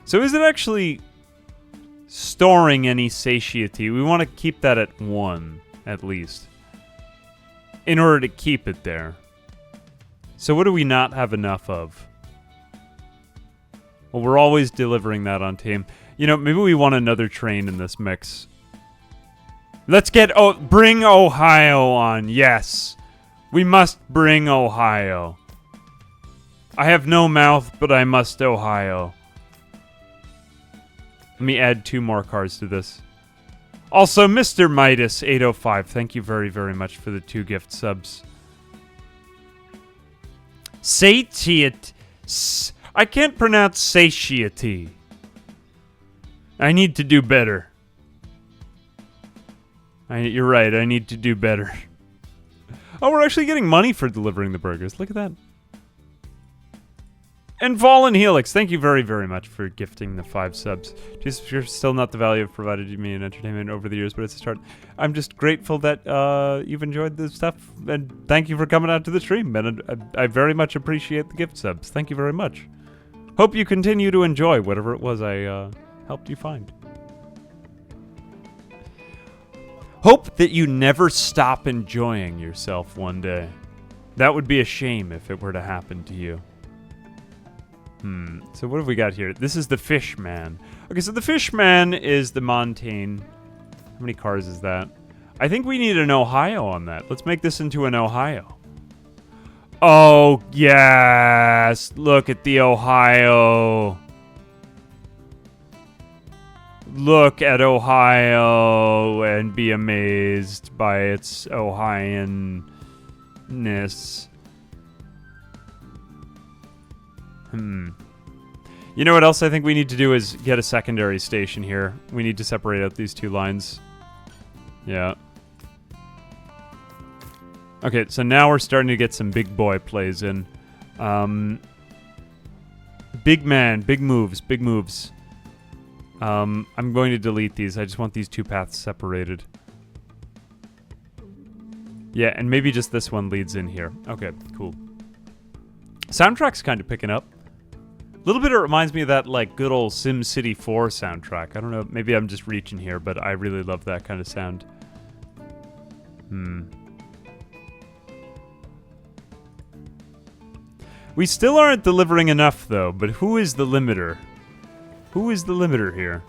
Speaker 1: So is it actually storing any satiety? We want to keep that at 1, at least, in order to keep it there. So what do we not have enough of? Well, we're always delivering that on team. You know, maybe we want another train in this mix. Let's bring Ohio on. Yes. We must bring Ohio. I have no mouth, but I must Ohio. Let me add 2 more cars to this. Also, Mr. Midas 805, thank you very, very much for the 2 gift subs. Satiety. I can't pronounce satiety. I need to do better. You're right, I need to do better. Oh, we're actually getting money for delivering the burgers. Look at that. And Fallen Helix, thank you very, very much for gifting the 5 subs. Just, you're still not the value you've provided me in entertainment over the years, but it's a start. I'm just grateful that you've enjoyed the stuff, and thank you for coming out to the stream, and I very much appreciate the gift subs. Thank you very much. Hope you continue to enjoy whatever it was I helped you find. Hope that you never stop enjoying yourself one day. That would be a shame if it were to happen to you. So what have we got here? This is the Fish Man. Okay, so the Fish Man is the Montaigne. How many cars is that? I think we need an Ohio on that. Let's make this into an Ohio. Oh, yes. Look at the Ohio. Look at Ohio and be amazed by its Ohioanness. You know what else I think we need to do is get a secondary station here. We need to separate out these 2 lines. Yeah. Okay, so now we're starting to get some big boy plays in. Big man, big moves, big moves. I'm going to delete these. I just want these 2 paths separated. Yeah, and maybe just this one leads in here. Okay, cool. Soundtrack's kind of picking up. A little bit, it reminds me of that, like, good old SimCity 4 soundtrack. I don't know, maybe I'm just reaching here, but I really love that kind of sound. We still aren't delivering enough, though, but who is the limiter? Who is the limiter here?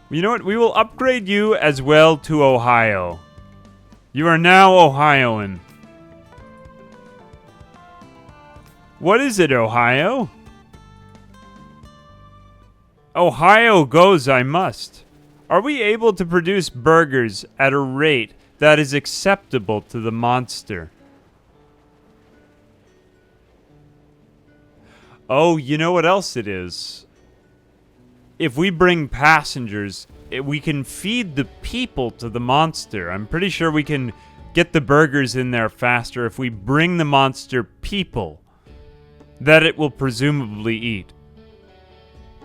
Speaker 1: You know what? We will upgrade you as well to Ohio. You are now Ohioan. What is it, Ohio? Ohio goes, I must. Are we able to produce burgers at a rate that is acceptable to the monster? Oh, you know what else it is? If we bring passengers, we can feed the people to the monster. I'm pretty sure we can get the burgers in there faster if we bring the monster people that it will presumably eat.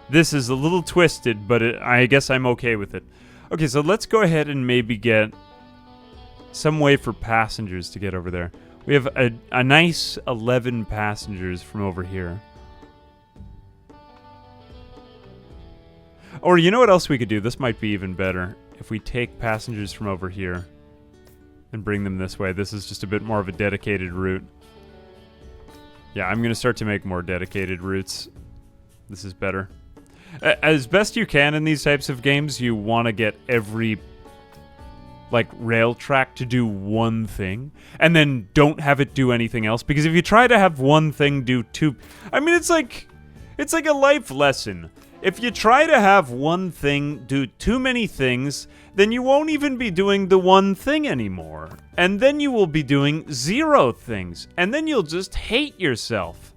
Speaker 1: This is a little twisted, but I guess I'm okay with it. Okay, so let's go ahead and maybe get some way for passengers to get over there. We have a nice 11 passengers from over here. Or you know what else we could do? This might be even better. If we take passengers from over here and bring them this way. This is just a bit more of a dedicated route. Yeah, I'm going to start to make more dedicated routes. This is better. As best you can in these types of games, you want to get every, like, rail track to do one thing, and then don't have it do anything else, because if you try to have one thing do two... I mean, it's like a life lesson. If you try to have one thing do too many things, then you won't even be doing the one thing anymore. And then you will be doing 0 things. And then you'll just hate yourself.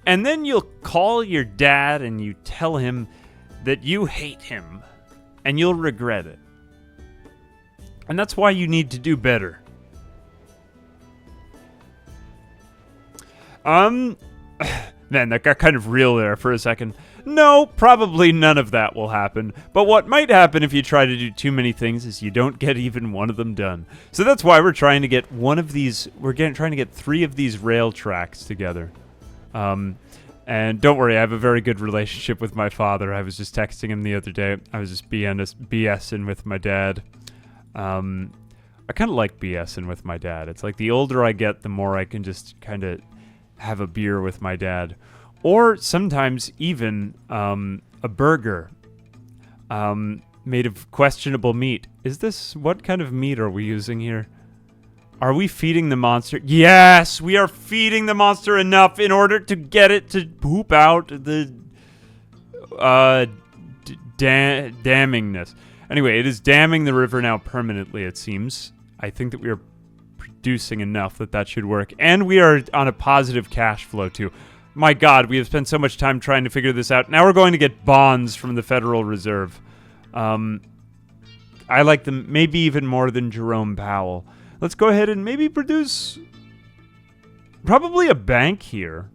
Speaker 1: And then you'll call your dad and you tell him that you hate him. And you'll regret it. And that's why you need to do better. Man, that got kind of real there for a second. No, probably none of that will happen. But what might happen if you try to do too many things is you don't get even one of them done. So that's why we're trying to get one of these. Trying to get 3 of these rail tracks together. And don't worry, I have a very good relationship with my father. I was just texting him the other day. I was just BSing with my dad. I kind of like BSing with my dad. It's like the older I get, the more I can just kind of have a beer with my dad. Or sometimes even a burger made of questionable meat. What kind of meat are we using here? Are we feeding the monster? Yes, we are feeding the monster enough in order to get it to poop out the dammingness. Anyway, it is damming the river now permanently, it seems. I think that we are producing enough that should work. And we are on a positive cash flow, too. My God, we have spent so much time trying to figure this out. Now we're going to get bonds from the Federal Reserve. I like them maybe even more than Jerome Powell. Let's go ahead and maybe produce probably a bank here.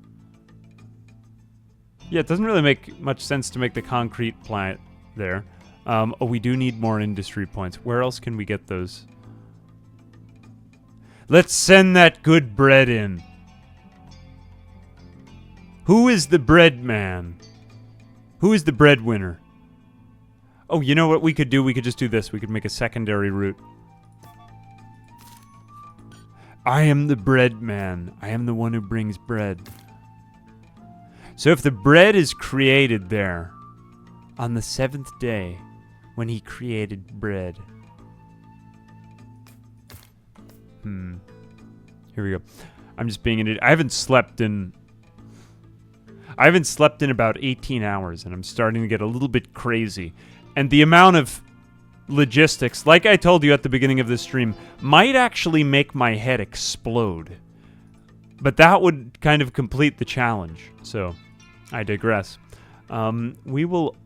Speaker 1: Yeah, it doesn't really make much sense to make the concrete plant there. Oh, we do need more industry points. Where else can we get those? Let's send that good bread in. Who is the bread man? Who is the breadwinner? Oh, you know what we could do? We could just do this. We could make a secondary route. I am the bread man. I am the one who brings bread. So if the bread is created there on the 7th day when he created bread. Here we go. I'm just being an idiot. I haven't slept in about 18 hours, and I'm starting to get a little bit crazy. And the amount of logistics, like I told you at the beginning of this stream, might actually make my head explode. But that would kind of complete the challenge. So, I digress. We will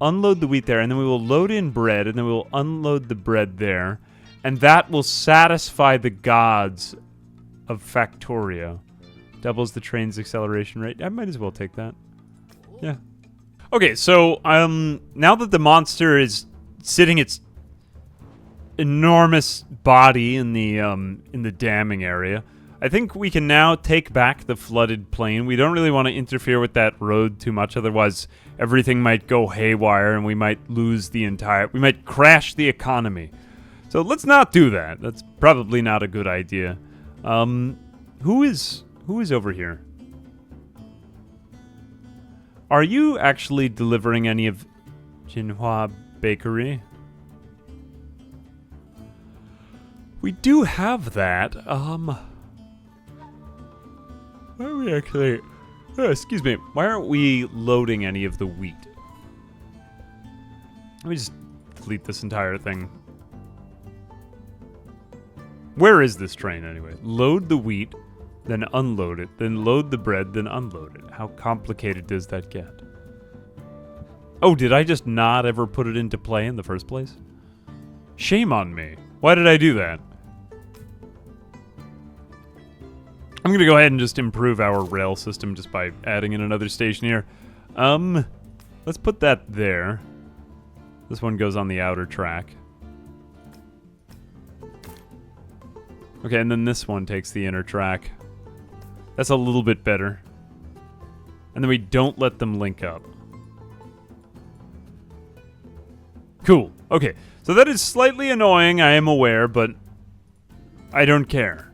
Speaker 1: unload the wheat there, and then we will load in bread, and then we will unload the bread there. And that will satisfy the gods of Factorio. Doubles the train's acceleration rate. I might as well take that. Yeah. Okay, so now that the monster is sitting its enormous body in the damming area, I think we can now take back the flooded plain. We don't really want to interfere with that road too much, otherwise everything might go haywire and we might lose we might crash the economy. So let's not do that. That's probably not a good idea. Who is over here? Are you actually delivering any of Jinhua Bakery? We do have that. Why are we actually... excuse me. Why aren't we loading any of the wheat? Let me just delete this entire thing. Where is this train, anyway? Load the wheat, then unload it, then load the bread, then unload it. How complicated does that get? Oh, did I just not ever put it into play in the first place? Shame on me. Why did I do that? I'm going to go ahead and just improve our rail system just by adding in another station here. Let's put that there. This one goes on the outer track. Okay, and then this one takes the inner track. That's a little bit better. And then we don't let them link up. Cool. Okay, so that is slightly annoying, I am aware, but I don't care.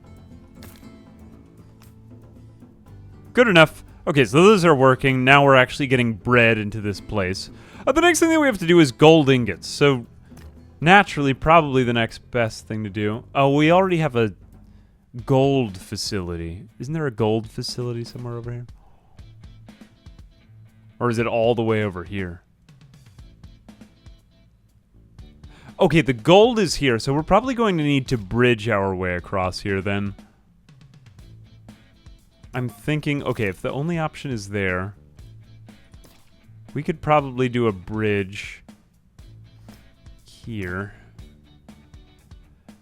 Speaker 1: Good enough. Okay, so those are working. Now we're actually getting bread into this place. The next thing that we have to do is gold ingots. So, naturally, probably the next best thing to do. Oh, we already have a gold facility. Isn't there a gold facility somewhere over here? Or is it all the way over here? Okay, the gold is here, so we're probably going to need to bridge our way across here then. I'm thinking, okay, if the only option is there, we could probably do a bridge here.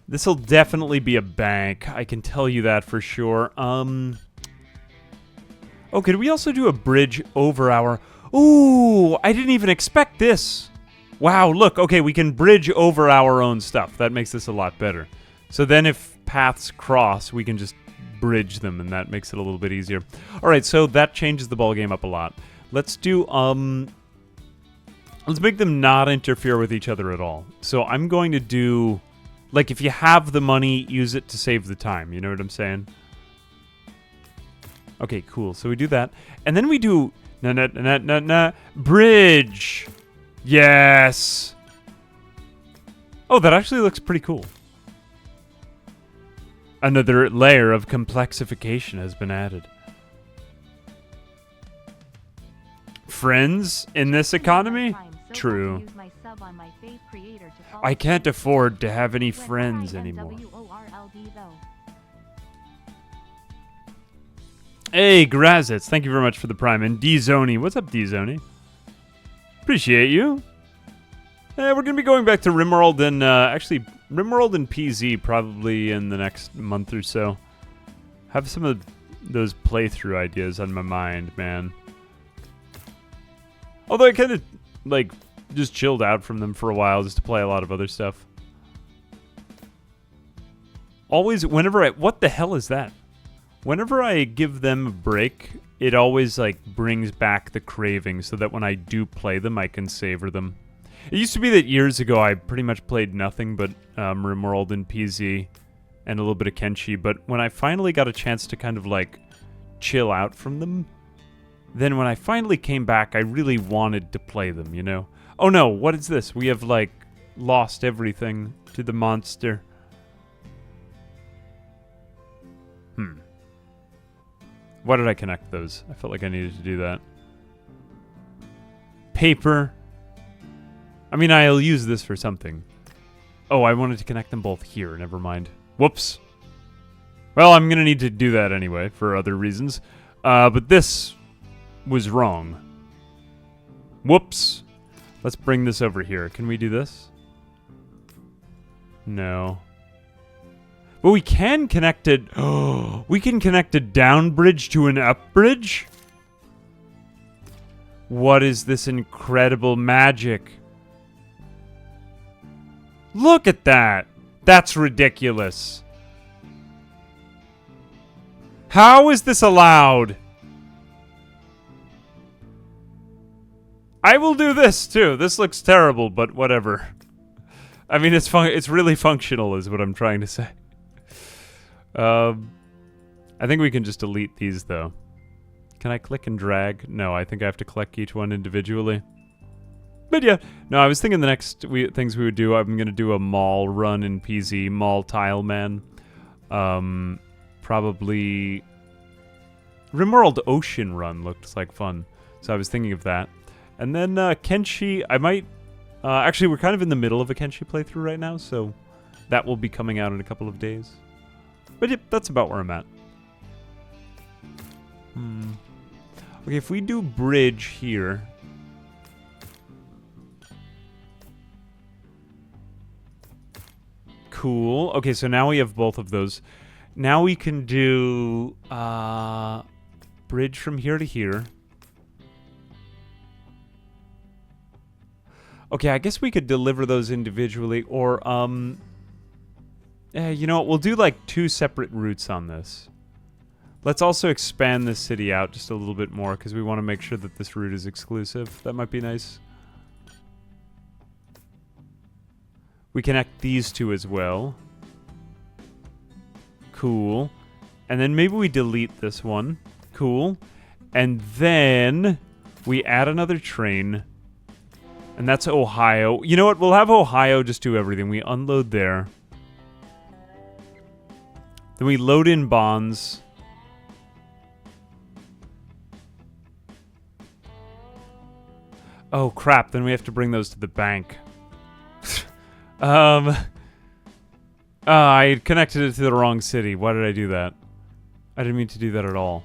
Speaker 1: This'll definitely be a bank. I can tell you that for sure. Oh, could we also do a bridge over our... Ooh, I didn't even expect this. Wow, look, okay, we can bridge over our own stuff. That makes this a lot better. So then if paths cross, we can just bridge them, and that makes it a little bit easier. All right, so that changes the ballgame up a lot. Let's do, let's make them not interfere with each other at all. So I'm going to do... Like, if you have the money, use it to save the time. You know what I'm saying? Okay, cool. So we do that. And then we do... Bridge! Yes! Oh, that actually looks pretty cool. Another layer of complexification has been added. Friends in this economy? True. I can't afford to have any friends anymore. Hey, Grazitz, thank you very much for the prime. And D-Zoni, what's up, D-Zoni? Appreciate you. We're going to be going back to Rimworld and, actually, Rimworld and PZ probably in the next month or so. Have some of those playthrough ideas on my mind, man. Although I kind of, like... just chilled out from them for a while just to play a lot of other stuff. Always, whenever I... What the hell is that? Whenever I give them a break, it always, like, brings back the craving so that when I do play them, I can savor them. It used to be that years ago I pretty much played nothing but Rimworld and PZ and a little bit of Kenshi, but when I finally got a chance to kind of, like, chill out from them, then when I finally came back, I really wanted to play them, you know? Oh no, what is this? We have, like, lost everything to the monster. Why did I connect those? I felt like I needed to do that. Paper. I mean, I'll use this for something. Oh, I wanted to connect them both here. Never mind. Whoops. Well, I'm gonna need to do that anyway, for other reasons. But this was wrong. Whoops. Let's bring this over here. Can we do this? No. But we can connect it... Oh, we can connect a down bridge to an up bridge? What is this incredible magic? Look at that! That's ridiculous. How is this allowed? I will do this, too. This looks terrible, but whatever. I mean, it's really functional, is what I'm trying to say. I think we can just delete these, though. Can I click and drag? No, I think I have to collect each one individually. But yeah, no, I was thinking the next things we would do, I'm going to do a mall run in PZ, mall tile man. Probably... Rimworld Ocean Run looks like fun, so I was thinking of that. And then Kenshi, I might... actually, we're kind of in the middle of a Kenshi playthrough right now, so that will be coming out in a couple of days. But yep, that's about where I'm at. Okay, if we do bridge here... Cool. Okay, so now we have both of those. Now we can do... bridge from here to here. Okay, I guess we could deliver those individually, or, you know what, we'll do, like, 2 separate routes on this. Let's also expand this city out just a little bit more, because we want to make sure that this route is exclusive. That might be nice. We connect these 2 as well. Cool. And then maybe we delete this one. Cool. And then we add another train. And that's Ohio. You know what? We'll have Ohio just do everything. We unload there. Then we load in bonds. Oh, crap. Then we have to bring those to the bank. I connected it to the wrong city. Why did I do that? I didn't mean to do that at all.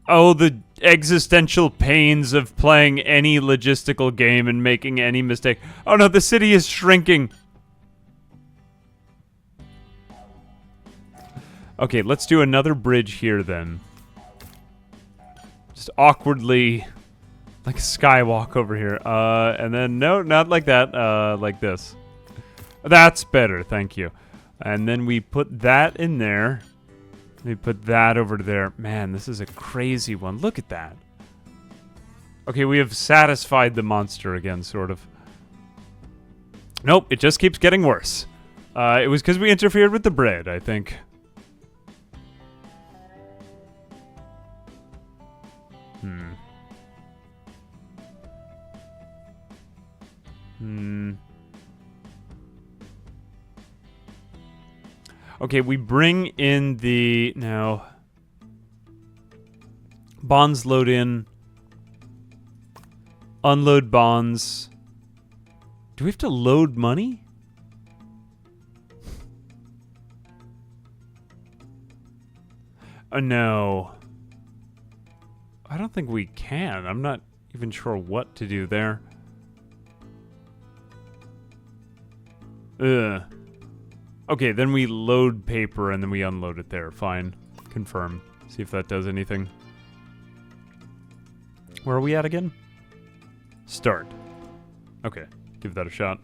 Speaker 1: Oh, the existential pains of playing any logistical game and making any mistake. Oh no, the city is shrinking. Okay, let's do another bridge here then. Just awkwardly, like a skywalk over here. And then, no, not like that. Like this. That's better, thank you. And then we put that in there. We put that over there. Man, this is a crazy one. Look at that. Okay, we have satisfied the monster again, sort of. Nope, it just keeps getting worse. It was because we interfered with the bread, I think. Okay, we bring in the... No. Bonds load in. Unload bonds. Do we have to load money? No. I don't think we can. I'm not even sure what to do there. Ugh. Okay, then we load paper and then we unload it there. Fine. Confirm. See if that does anything. Where are we at again? Start. Okay, give that a shot.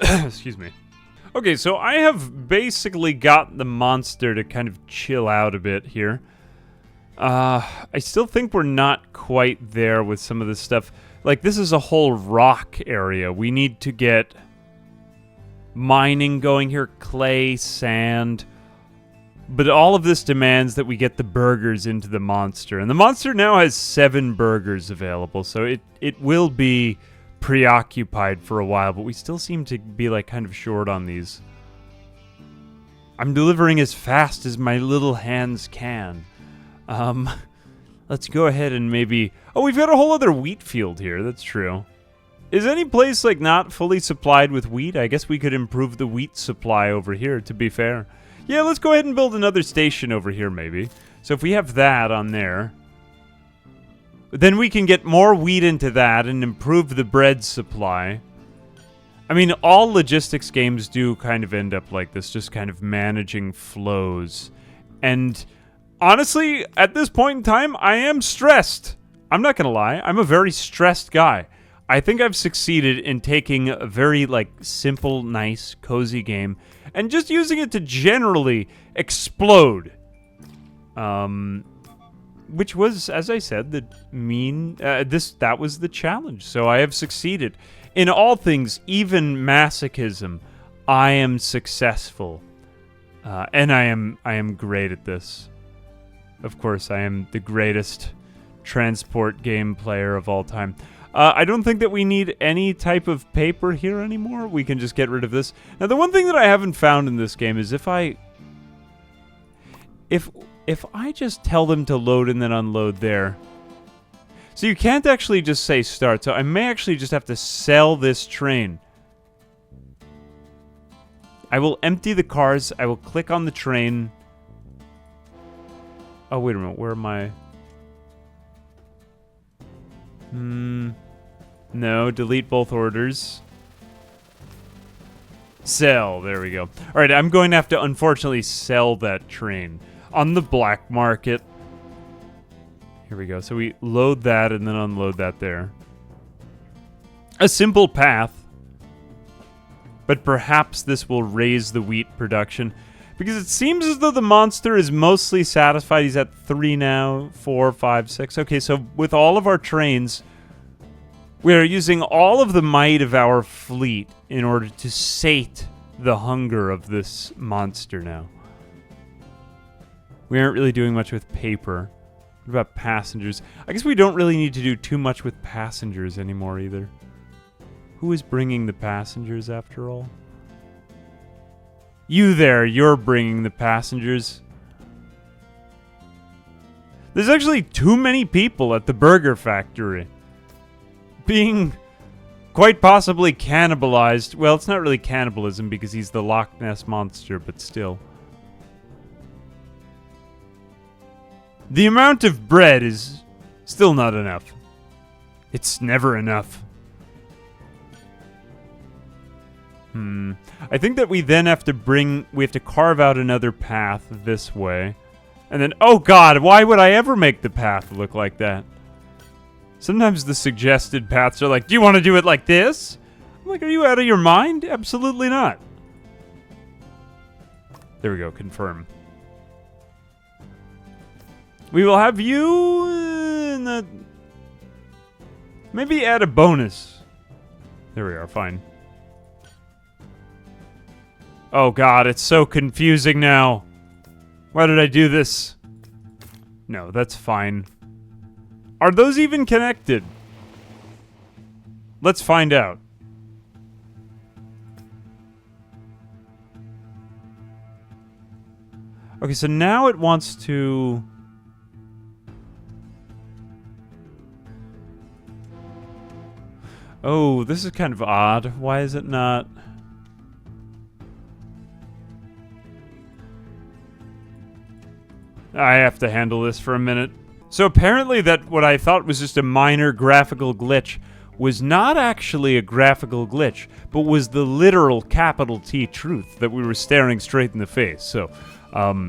Speaker 1: Excuse me. Okay, so I have basically got the monster to kind of chill out a bit here. I still think we're not quite there with some of this stuff. Like, this is a whole rock area. We need to get mining going here, clay, sand. But all of this demands that we get the burgers into the monster. And the monster now has 7 burgers available, so it will be preoccupied for a while, but we still seem to be like kind of short on these. I'm delivering as fast as my little hands can. Let's go ahead and maybe... Oh, we've got a whole other wheat field here, that's true. Is any place, like, not fully supplied with wheat? I guess we could improve the wheat supply over here, to be fair. Yeah, let's go ahead and build another station over here, maybe. So if we have that on there, then we can get more wheat into that and improve the bread supply. I mean, all logistics games do kind of end up like this, just kind of managing flows. And honestly, at this point in time, I am stressed. I'm not gonna lie, I'm a very stressed guy. I think I've succeeded in taking a very, like, simple, nice, cozy game and just using it to generally explode. Which was, as I said, that was the challenge. So I have succeeded. In all things, even masochism, I am successful. And I am great at this. Of course, I am the greatest transport game player of all time. I don't think that we need any type of paper here anymore. We can just get rid of this. Now, the one thing that I haven't found in this game is if I just tell them to load and then unload there. So you can't actually just say start. So I may actually just have to sell this train. I will empty the cars. I will click on the train. Oh, wait a minute. Where am I? No, delete both orders. Sell, there we go. Alright, I'm going to have to unfortunately sell that train on the black market. Here we go. So we load that and then unload that there. A simple path. But perhaps this will raise the wheat production. Because it seems as though the monster is mostly satisfied. He's at 3 now, 4, 5, 6. Okay, so with all of our trains, we are using all of the might of our fleet in order to sate the hunger of this monster now. We aren't really doing much with paper. What about passengers? I guess we don't really need to do too much with passengers anymore either. Who is bringing the passengers after all? You there, you're bringing the passengers. There's actually too many people at the burger factory. Being quite possibly cannibalized. Well, it's not really cannibalism because he's the Loch Ness Monster, but still. The amount of bread is still not enough. It's never enough. I think that we then have to carve out another path this way. And then, oh god, why would I ever make the path look like that? Sometimes the suggested paths are like, do you want to do it like this? I'm like, are you out of your mind? Absolutely not. There we go, confirm. We will have you in the... Maybe add a bonus. There we are, fine. Oh god, it's so confusing now. Why did I do this? No, that's fine. Are those even connected? Let's find out. Okay, so now it wants to... Oh, this is kind of odd. Why is it not... I have to handle this for a minute. So apparently that what I thought was just a minor graphical glitch was not actually a graphical glitch, but was the literal capital T truth that we were staring straight in the face. So,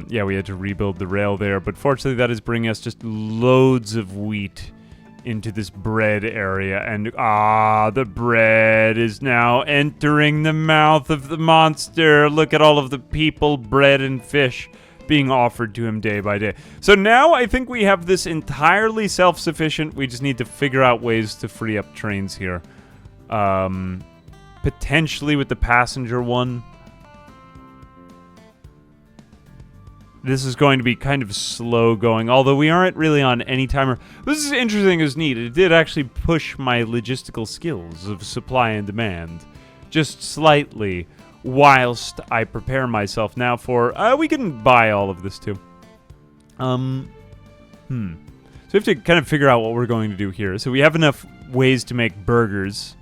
Speaker 1: yeah, we had to rebuild the rail there, but fortunately that is bringing us just loads of wheat into this bread area, and the bread is now entering the mouth of the monster. Look at all of the people, bread and fish being offered to him day by day. So now I think we have this entirely self-sufficient. We just need to figure out ways to free up trains here. Potentially with the passenger one. This is going to be kind of slow going, although we aren't really on any timer. This is interesting as neat. It did actually push my logistical skills of supply and demand just slightly, whilst I prepare myself now for, we can buy all of this too. So we have to kind of figure out what we're going to do here. So we have enough ways to make burgers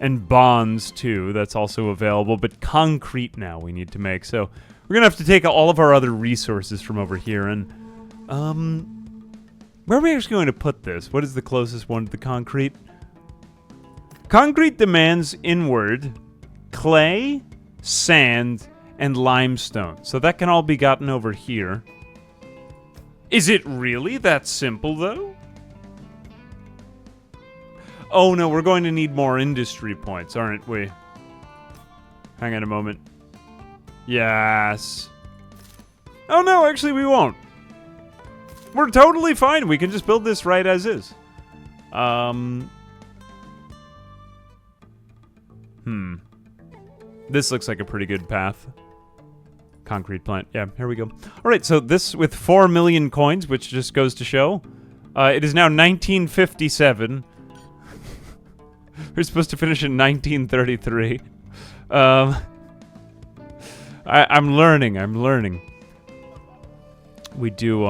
Speaker 1: and bonds too. That's also available, but concrete now we need to make. So we're going to have to take all of our other resources from over here and, where are we actually going to put this? What is the closest one to the concrete? Concrete demands inward clay, sand, and limestone. So that can all be gotten over here. Is it really that simple, though? Oh, no, we're going to need more industry points, aren't we? Hang on a moment. Yes. Oh, no, actually, we won't. We're totally fine. We can just build this right as is. This looks like a pretty good path. Concrete plant. Yeah, here we go. All right, so this with 4 million coins, which just goes to show. It is now 1957. We're supposed to finish in 1933. I'm learning. We do,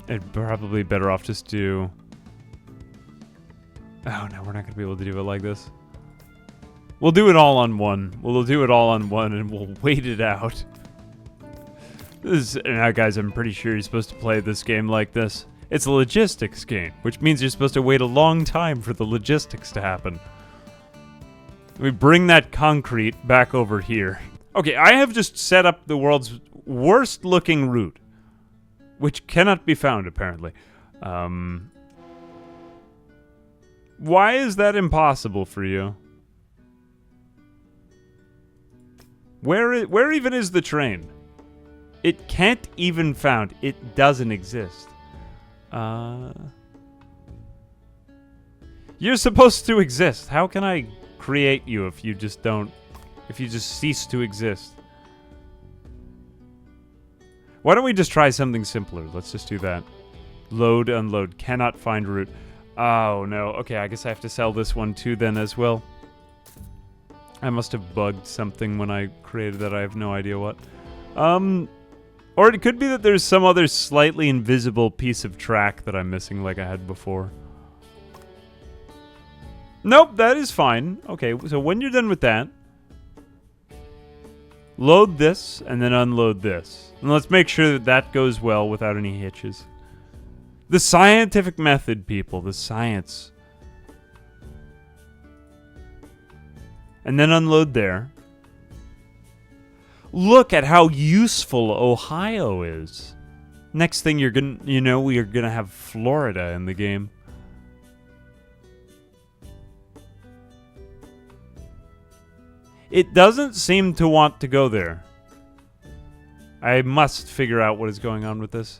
Speaker 1: it'd probably better off just do... Oh, no, we're not going to be able to do it like this. We'll do it all on one. We'll do it all on one, and we'll wait it out. Now, guys, I'm pretty sure you're supposed to play this game like this. It's a logistics game, which means you're supposed to wait a long time for the logistics to happen. We bring that concrete back over here. Okay, I have just set up the world's worst-looking route, which cannot be found, apparently. Why is that impossible for you? Where even is the train? It can't even found. It doesn't exist. You're supposed to exist. How can I create you if you just don't... If you just cease to exist? Why don't we just try something simpler? Let's just do that. Load, unload. Cannot find route. Oh, no. Okay, I guess I have to sell this one too then as well. I must have bugged something when I created that. I have no idea what. Or it could be that there's some other slightly invisible piece of track that I'm missing like I had before. Nope, that is fine. Okay, so when you're done with that, load this and then unload this. And let's make sure that that goes well without any hitches. The scientific method, people. The science. And then unload there. Look at how useful Ohio is. Next thing we are gonna have Florida in the game. It doesn't seem to want to go there. I must figure out what is going on with this.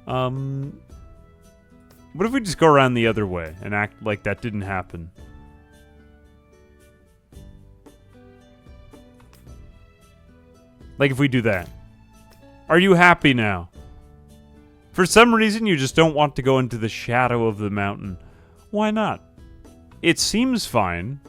Speaker 1: What if we just go around the other way and act like that didn't happen? Like if we do that. Are you happy now? For some reason, you just don't want to go into the shadow of the mountain. Why not? It seems fine.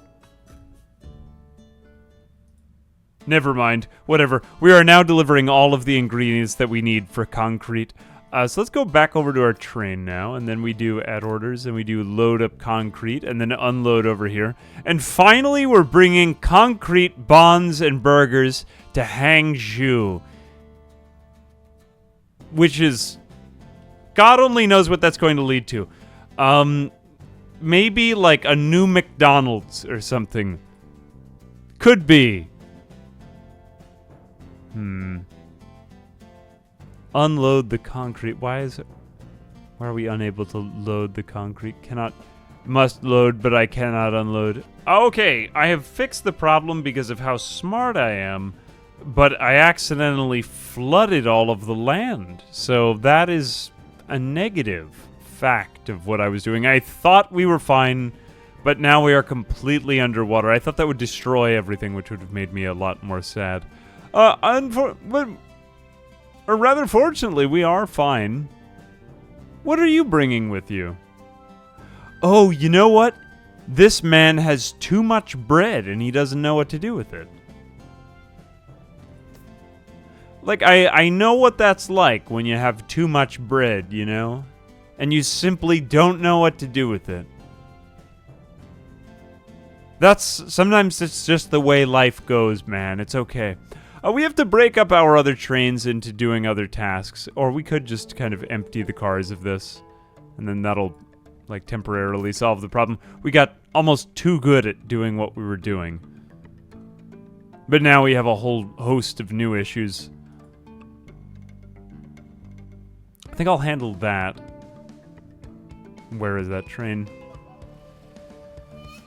Speaker 1: Never mind. Whatever. We are now delivering all of the ingredients that we need for concrete. So let's go back over to our train now, and then we do add orders, and we do load up concrete, and then unload over here. And finally, we're bringing concrete, bonds, and burgers to Hangzhou. Which is... God only knows what that's going to lead to. Maybe like a new McDonald's or something. Could be. Unload the concrete. Why are we unable to load the concrete? Must load, but I cannot unload. Okay, I have fixed the problem because of how smart I am, but I accidentally flooded all of the land. So that is a negative fact of what I was doing. I thought we were fine, but now we are completely underwater. I thought that would destroy everything, which would have made me a lot more sad. Or rather, fortunately, we are fine. What are you bringing with you? Oh, you know what? This man has too much bread, and he doesn't know what to do with it. Like, I know what that's like when you have too much bread, you know? And you simply don't know what to do with it. Sometimes it's just the way life goes, man. It's okay. We have to break up our other trains into doing other tasks, or we could just kind of empty the cars of this, and then that'll, like, temporarily solve the problem. We got almost too good at doing what we were doing. But now we have a whole host of new issues. I think I'll handle that. Where is that train?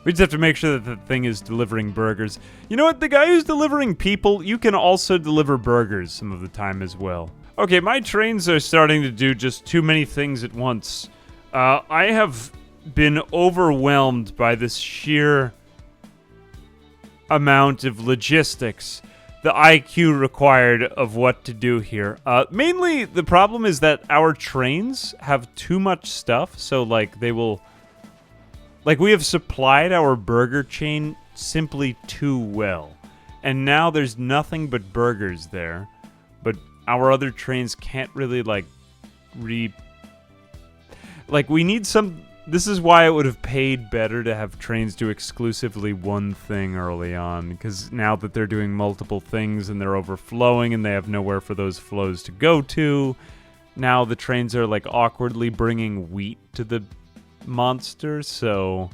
Speaker 1: We just have to make sure that the thing is delivering burgers. You know what? The guy who's delivering people, you can also deliver burgers some of the time as well. Okay, my trains are starting to do just too many things at once. I have been overwhelmed by this sheer amount of logistics, the IQ required of what to do here. Mainly, the problem is that our trains have too much stuff, so, like, they will... Like, we have supplied our burger chain simply too well. And now there's nothing but burgers there. But our other trains can't really, like, Like, we need some... This is why it would have paid better to have trains do exclusively one thing early on. Because now that they're doing multiple things and they're overflowing and they have nowhere for those flows to go to, now the trains are, like, awkwardly bringing wheat to the... monster, so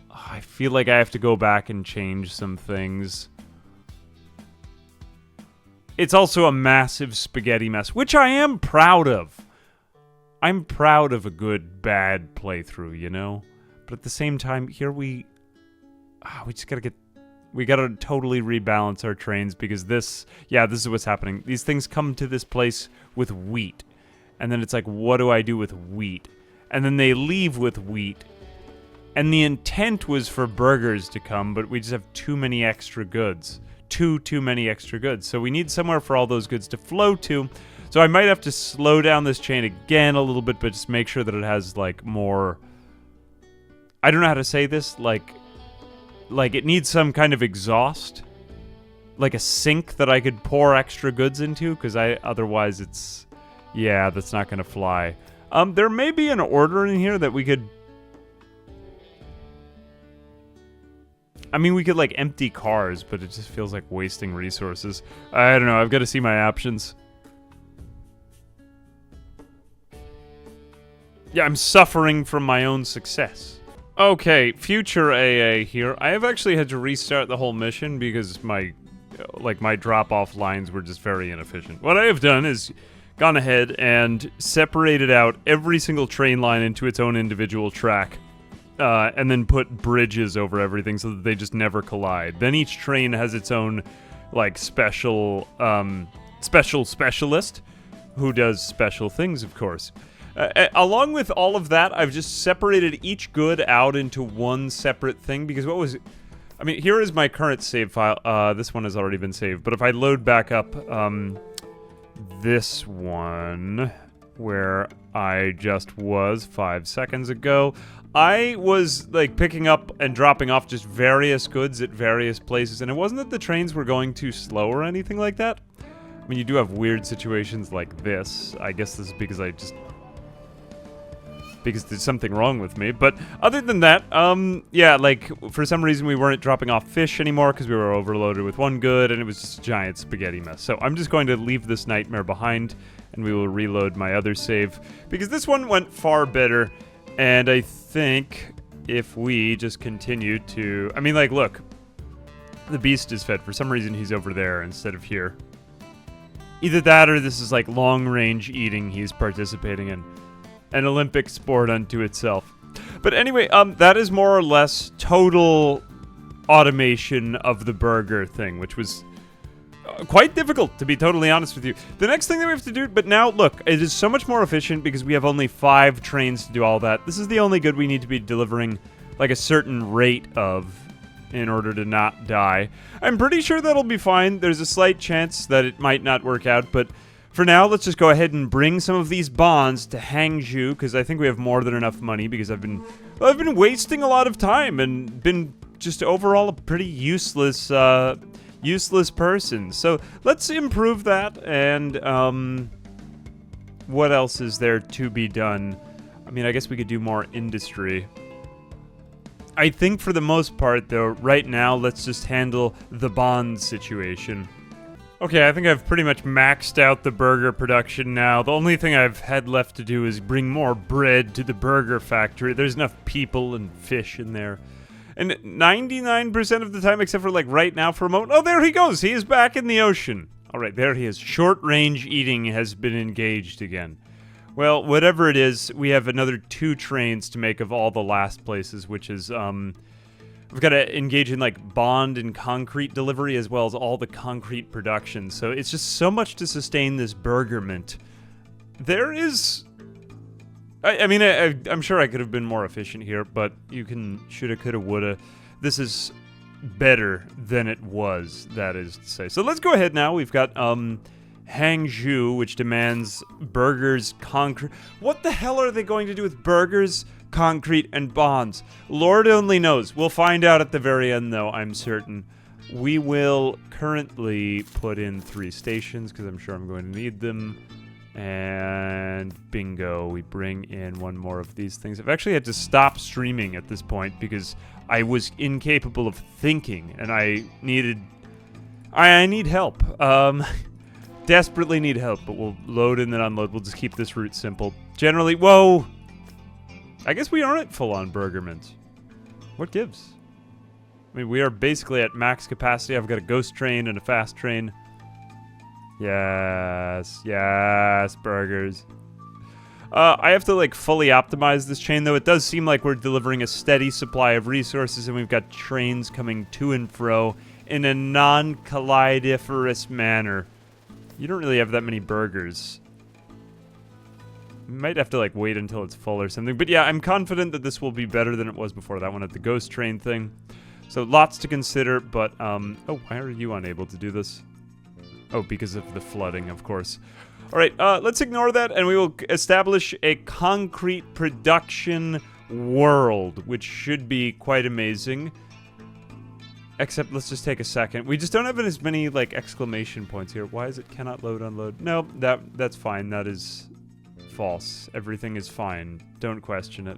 Speaker 1: I feel like I have to go back and change some things. It's also a massive spaghetti mess, which I am proud of. I'm proud of a good, bad playthrough, you know? But at the same time, here we just gotta we gotta totally rebalance our trains because this is what's happening. These things come to this place with wheat. And then it's like, what do I do with wheat? And then they leave with wheat. And the intent was for burgers to come, but we just have too many extra goods. Too many extra goods. So we need somewhere for all those goods to flow to. So I might have to slow down this chain again a little bit, but just make sure that it has, like, more... I don't know how to say this. Like it needs some kind of exhaust. Like a sink that I could pour extra goods into, because otherwise it's... Yeah, that's not going to fly. There may be an order in here that we could... I mean, we could, like, empty cars, but it just feels like wasting resources. I don't know, I've got to see my options. Yeah, I'm suffering from my own success. Okay, future AA here. I have actually had to restart the whole mission because my drop-off lines were just very inefficient. What I have done is gone ahead and separated out every single train line into its own individual track. And then put bridges over everything so that they just never collide. Then each train has its own, like, specialist who does special things, of course. Along with all of that, I've just separated each good out into one separate thing because I mean, here is my current save file. This one has already been saved, but if I load back up this one where I just was 5 seconds ago, I was, like, picking up and dropping off just various goods at various places, and it wasn't that the trains were going too slow or anything like that. I mean, you do have weird situations like this. I guess this is because there's something wrong with me, but other than that, yeah, like, for some reason we weren't dropping off fish anymore because we were overloaded with one good, and it was just a giant spaghetti mess. So I'm just going to leave this nightmare behind, and we will reload my other save, because this one went far better. And I think if we just continue to... I mean, like, look. The beast is fed. For some reason, he's over there instead of here. Either that or this is, like, long-range eating he's participating in. An Olympic sport unto itself. But anyway, that is more or less total automation of the burger thing, which was... quite difficult, to be totally honest with you. The next thing that we have to do, but now, look, it is so much more efficient because we have only 5 trains to do all that. This is the only good we need to be delivering, like, a certain rate of in order to not die. I'm pretty sure that'll be fine. There's a slight chance that it might not work out, but for now, let's just go ahead and bring some of these bonds to Hangzhou, because I think we have more than enough money, because I've been wasting a lot of time and been just overall a pretty useless person. So let's improve that, and what else is there to be done? I mean, I guess we could do more industry. I think for the most part, though, right now, let's just handle the bond situation. Okay, I think I've pretty much maxed out the burger production now. The only thing I've had left to do is bring more bread to the burger factory. There's enough people and fish in there. And 99% of the time, except for, like, right now for a moment... Oh, there he goes! He is back in the ocean! Alright, there he is. Short-range eating has been engaged again. Well, whatever it is, we have another 2 trains to make of all the last places, which is, we've got to engage in, like, bond and concrete delivery, as well as all the concrete production. So it's just so much to sustain this burgerment. There is... I mean, I'm sure I could have been more efficient here, but you can shoulda, coulda, woulda. This is better than it was, that is to say. So let's go ahead now. We've got Hangzhou, which demands burgers, concrete. What the hell are they going to do with burgers, concrete, and bonds? Lord only knows. We'll find out at the very end, though, I'm certain. We will currently put in 3 stations, because I'm sure I'm going to need them. And bingo, we bring in 1 more of these things. I've actually had to stop streaming at this point because I was incapable of thinking, and I need help. Desperately need help, but we'll load and then unload. We'll just keep this route simple. Generally, whoa! I guess we aren't full-on burgerment. What gives? I mean, we are basically at max capacity. I've got a ghost train and a fast train. Yes, yes, burgers. I have to, like, fully optimize this chain, though. It does seem like we're delivering a steady supply of resources, and we've got trains coming to and fro in a non-collidiferous manner. You don't really have that many burgers. You might have to, like, wait until it's full or something. But yeah, I'm confident that this will be better than it was before. That one at the ghost train thing. So lots to consider, but, oh, why are you unable to do this? Oh, because of the flooding, of course. All right, let's ignore that, and we will establish a concrete production world, which should be quite amazing. Except, let's just take a second. We just don't have as many, like, exclamation points here. Why is it cannot load, unload? No, that's fine. That is false. Everything is fine. Don't question it.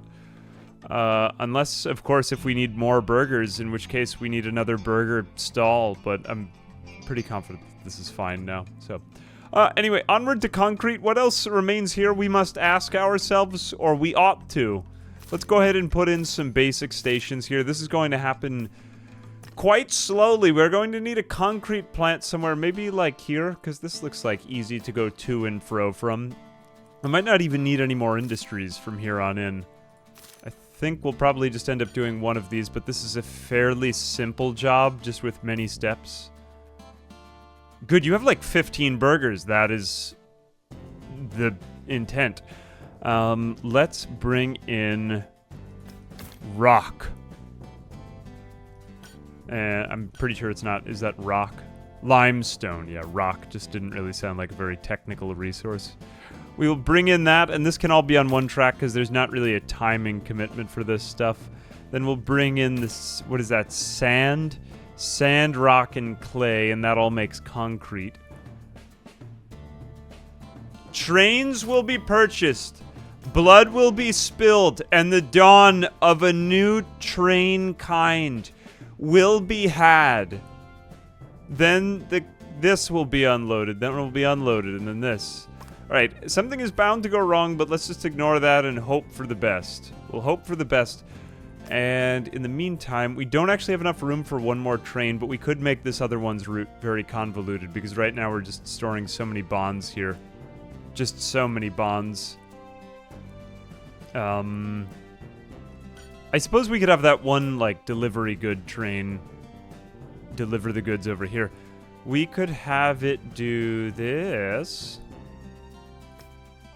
Speaker 1: Unless, of course, if we need more burgers, in which case we need another burger stall, but I'm pretty confident this is fine now, so... anyway, onward to concrete. What else remains here? We must ask ourselves, or we ought to. Let's go ahead and put in some basic stations here. This is going to happen quite slowly. We're going to need a concrete plant somewhere, maybe like here, because this looks like easy to go to and fro from. I might not even need any more industries from here on in. I think we'll probably just end up doing one of these, but this is a fairly simple job, just with many steps. Good, you have like 15 burgers. That is the intent. Let's bring in rock. I'm pretty sure it's not. Is that rock? Limestone. Yeah, rock just didn't really sound like a very technical resource. We will bring in that, and this can all be on one track because there's not really a timing commitment for this stuff. Then we'll bring in this, what is that, sand? Sand, rock, and clay, and that all makes concrete. Trains will be purchased. Blood will be spilled, and the dawn of a new train kind will be had. Then this will be unloaded, then it will be unloaded, and then this. Alright, something is bound to go wrong, but let's just ignore that and hope for the best. We'll hope for the best. And in the meantime, we don't actually have enough room for one more train, but we could make this other one's route very convoluted, because right now we're just storing so many bonds here. Just so many bonds. I suppose we could have that one, like, delivery good train deliver the goods over here. We could have it do this.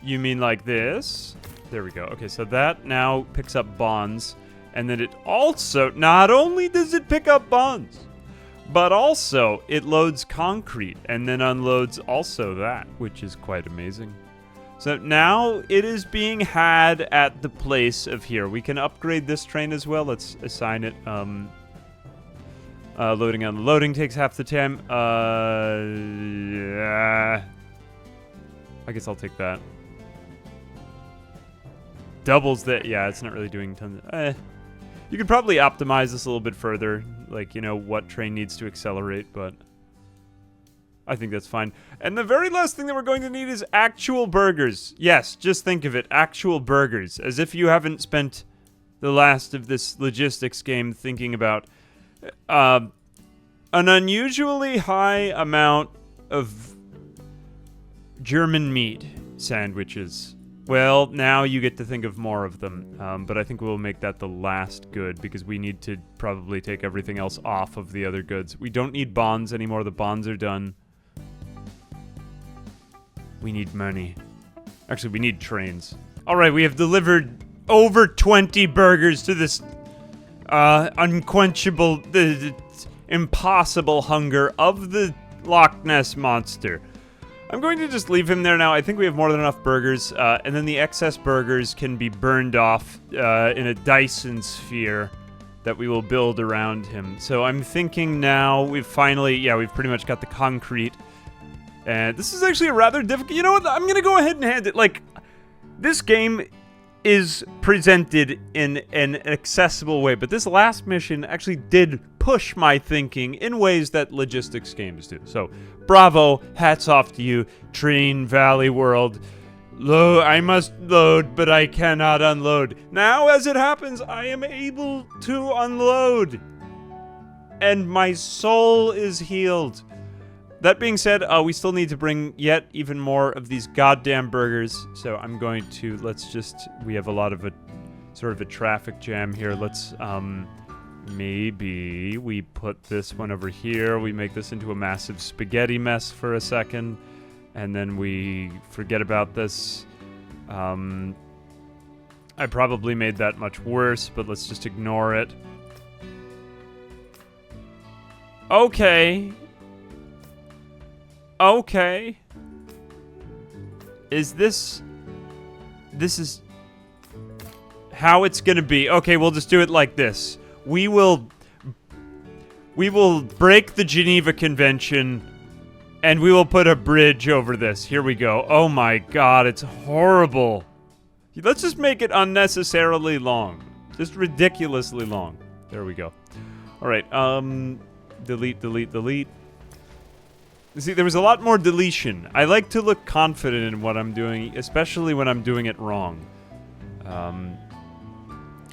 Speaker 1: You mean like this? There we go. Okay, so that now picks up bonds. And then it also, not only does it pick up bonds, but also it loads concrete and then unloads also that, which is quite amazing. So now it is being had at the place of here. We can upgrade this train as well. Let's assign it. Loading and unloading takes half the time. Yeah. I guess I'll take that. Doubles that. Yeah, it's not really doing tons of... You could probably optimize this a little bit further, like, you know, what train needs to accelerate, but I think that's fine. And the very last thing that we're going to need is actual burgers. Yes, just think of it, actual burgers, as if you haven't spent the last of this logistics game thinking about an unusually high amount of German meat sandwiches. Well, now you get to think of more of them, but I think we'll make that the last good, because we need to probably take everything else off of the other goods. We don't need bonds anymore. The bonds are done. We need money. Actually, we need trains. All right, we have delivered over 20 burgers to this unquenchable, impossible hunger of the Loch Ness Monster. I'm going to just leave him there now. I think we have more than enough burgers, and then the excess burgers can be burned off in a Dyson sphere that we will build around him. So I'm thinking now we've finally, yeah, we've pretty much got the concrete. And this is actually a rather difficult, you know what, I'm going to go ahead and hand it, like, this game is presented in an accessible way, but this last mission actually did push my thinking in ways that logistics games do. So, bravo, hats off to you, Train Valley World. I must load, but I cannot unload. Now, as it happens, I am able to unload. And my soul is healed. That being said, we still need to bring yet even more of these goddamn burgers. So I'm going to, we have a lot of sort of a traffic jam here. Let's, maybe we put this one over here. We make this into a massive spaghetti mess for a second. And then we forget about this. I probably made that much worse, but let's just ignore it. Okay. Okay. This is how it's gonna be. Okay, we'll just do it like this. We will break the Geneva Convention, and we will put a bridge over this. Here we go. Oh my god, it's horrible. Let's just make it unnecessarily long. Just ridiculously long. There we go. All right, delete, delete, delete. See, there was a lot more deletion. I like to look confident in what I'm doing, especially when I'm doing it wrong.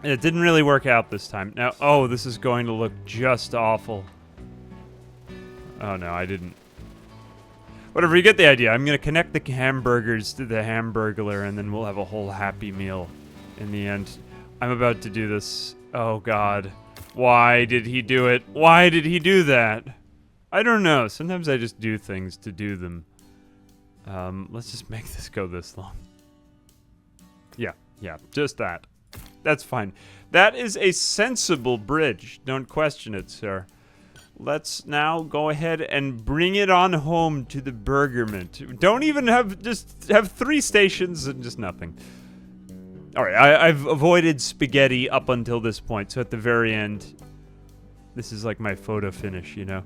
Speaker 1: It didn't really work out this time. Now, oh, this is going to look just awful. Oh, no, I didn't. Whatever, you get the idea. I'm going to connect the hamburgers to the Hamburglar, and then we'll have a whole Happy Meal in the end. I'm about to do this. Oh, God. Why did he do it? Why did he do that? I don't know. Sometimes I just do things to do them. Let's just make this go this long. Yeah, just that. That's fine. That is a sensible bridge. Don't question it, sir. Let's now go ahead and bring it on home to the Burgerment. Don't even just have 3 stations and just nothing. All right, I've avoided spaghetti up until this point, so at the very end, this is like my photo finish, you know?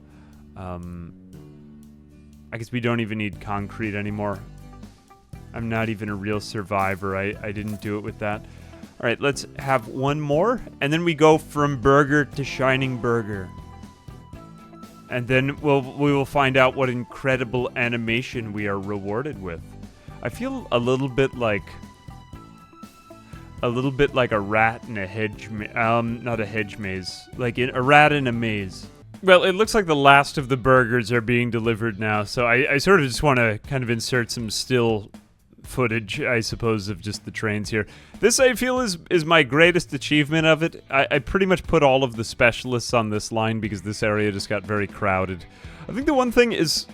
Speaker 1: I guess we don't even need concrete anymore. I'm not even a real survivor. I didn't do it with that. All right, let's have one more, and then we go from burger to shining burger. And then we will find out what incredible animation we are rewarded with. I feel a little bit like a rat in a hedge, not a hedge maze, like a rat in a maze. Well, it looks like the last of the burgers are being delivered now, so I sort of just want to kind of insert some still footage, I suppose, of just the trains here. This, I feel, is my greatest achievement of it. I pretty much put all of the specialists on this line because this area just got very crowded. I think the one thing is,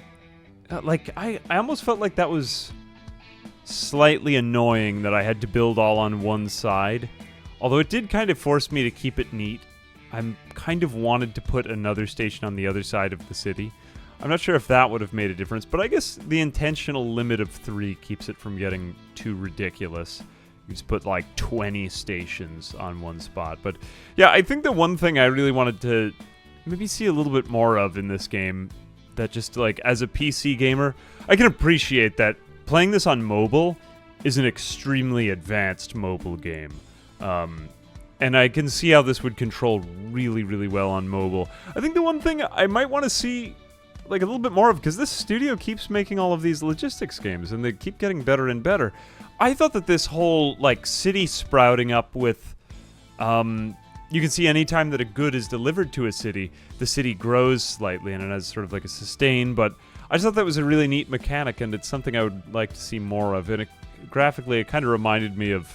Speaker 1: like, I almost felt like that was slightly annoying that I had to build all on one side. Although it did kind of force me to keep it neat. I'm kind of wanted to put another station on the other side of the city. I'm not sure if that would have made a difference, but I guess the intentional limit of 3 keeps it from getting too ridiculous. You just put like 20 stations on one spot. But yeah, I think the one thing I really wanted to maybe see a little bit more of in this game, that just like as a PC gamer, I can appreciate that playing this on mobile is an extremely advanced mobile game. And I can see how this would control really, really well on mobile. I think the one thing I might want to see like a little bit more of, because this studio keeps making all of these logistics games and they keep getting better and better. I thought that this whole like city sprouting up with you can see anytime that a good is delivered to a city, the city grows slightly and it has sort of like a sustain, but I just thought that was a really neat mechanic and it's something I would like to see more of. And graphically it kind of reminded me of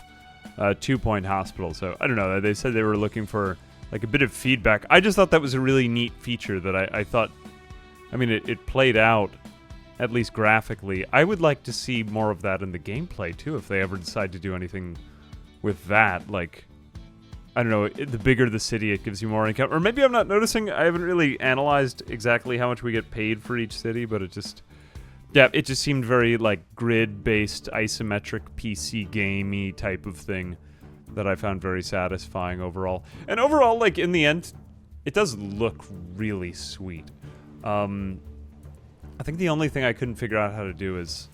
Speaker 1: 2 Point Hospital. So I don't know, they said they were looking for like a bit of feedback. I just thought that was a really neat feature that I thought, I mean, it played out, at least graphically. I would like to see more of that in the gameplay, too, if they ever decide to do anything with that. Like, I don't know, the bigger the city, it gives you more income. Or maybe I'm not noticing. I haven't really analyzed exactly how much we get paid for each city, but it just, yeah, it just seemed very, like, grid-based, isometric, PC gamey type of thing that I found very satisfying overall. And overall, like, in the end, it does look really sweet. I think the only thing I couldn't figure out how to do is,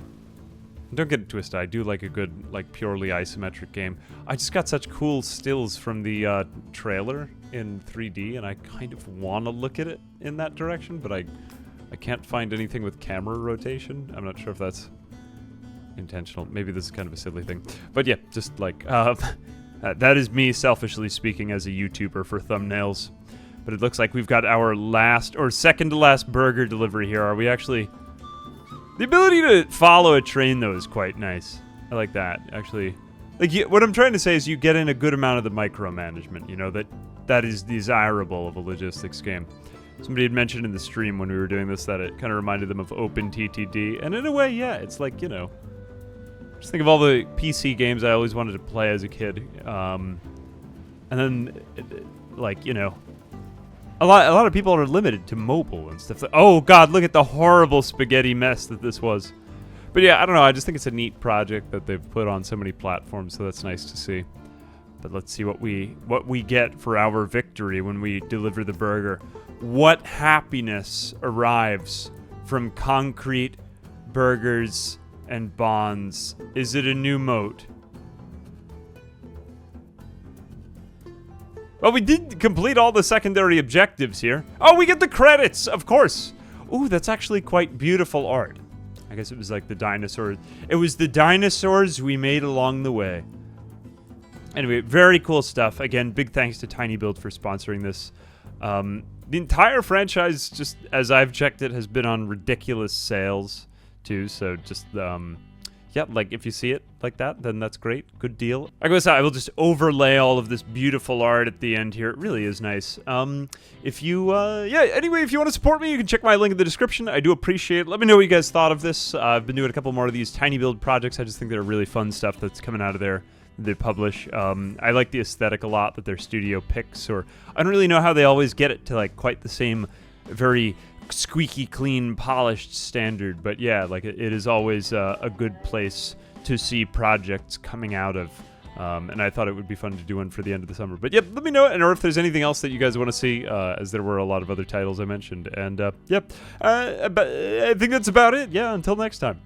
Speaker 1: don't get it twisted, I do like a good, like, purely isometric game. I just got such cool stills from the trailer in 3D, and I kind of want to look at it in that direction, but I can't find anything with camera rotation. I'm not sure if that's intentional. Maybe this is kind of a silly thing. But yeah, just like, that is me selfishly speaking as a YouTuber for thumbnails. But it looks like we've got our last, or second to last burger delivery here. Are we actually... The ability to follow a train, though, is quite nice. I like that, actually. Like, what I'm trying to say is you get in a good amount of the micromanagement, you know, that is desirable of a logistics game. Somebody had mentioned in the stream when we were doing this that it kind of reminded them of OpenTTD. And in a way, yeah, it's like, you know... Just think of all the PC games I always wanted to play as a kid. And then, like, you know... A lot of people are limited to mobile and stuff. Oh god, look at the horrible spaghetti mess that this was. But yeah, I don't know, I just think it's a neat project that they've put on so many platforms, so that's nice to see. But let's see what we get for our victory when we deliver the burger. What happiness arrives from concrete, burgers, and bonds? Is it a new moat? Well, we did complete all the secondary objectives here. Oh, we get the credits, of course. Ooh, that's actually quite beautiful art. I guess it was like the dinosaurs. It was the dinosaurs we made along the way. Anyway, very cool stuff. Again, big thanks to TinyBuild for sponsoring this. The entire franchise, just as I've checked it, has been on ridiculous sales, too. So just, yeah, like if you see it like that, then that's great. Good deal. I guess I will just overlay all of this beautiful art at the end here. It really is nice. If you, yeah, anyway, if you want to support me, you can check my link in the description. I do appreciate it. Let me know what you guys thought of this. I've been doing a couple more of these TinyBuild projects. I just think they're really fun stuff that's coming out of there. They publish. I like the aesthetic a lot that their studio picks, or I don't really know how they always get it to like quite the same very squeaky clean polished standard, but yeah, like it is always a good place to see projects coming out of, and I thought it would be fun to do one for the end of the summer. But yep, let me know, or if there's anything else that you guys want to see, as there were a lot of other titles I mentioned. And yep, but I think that's about it. Yeah, until next time.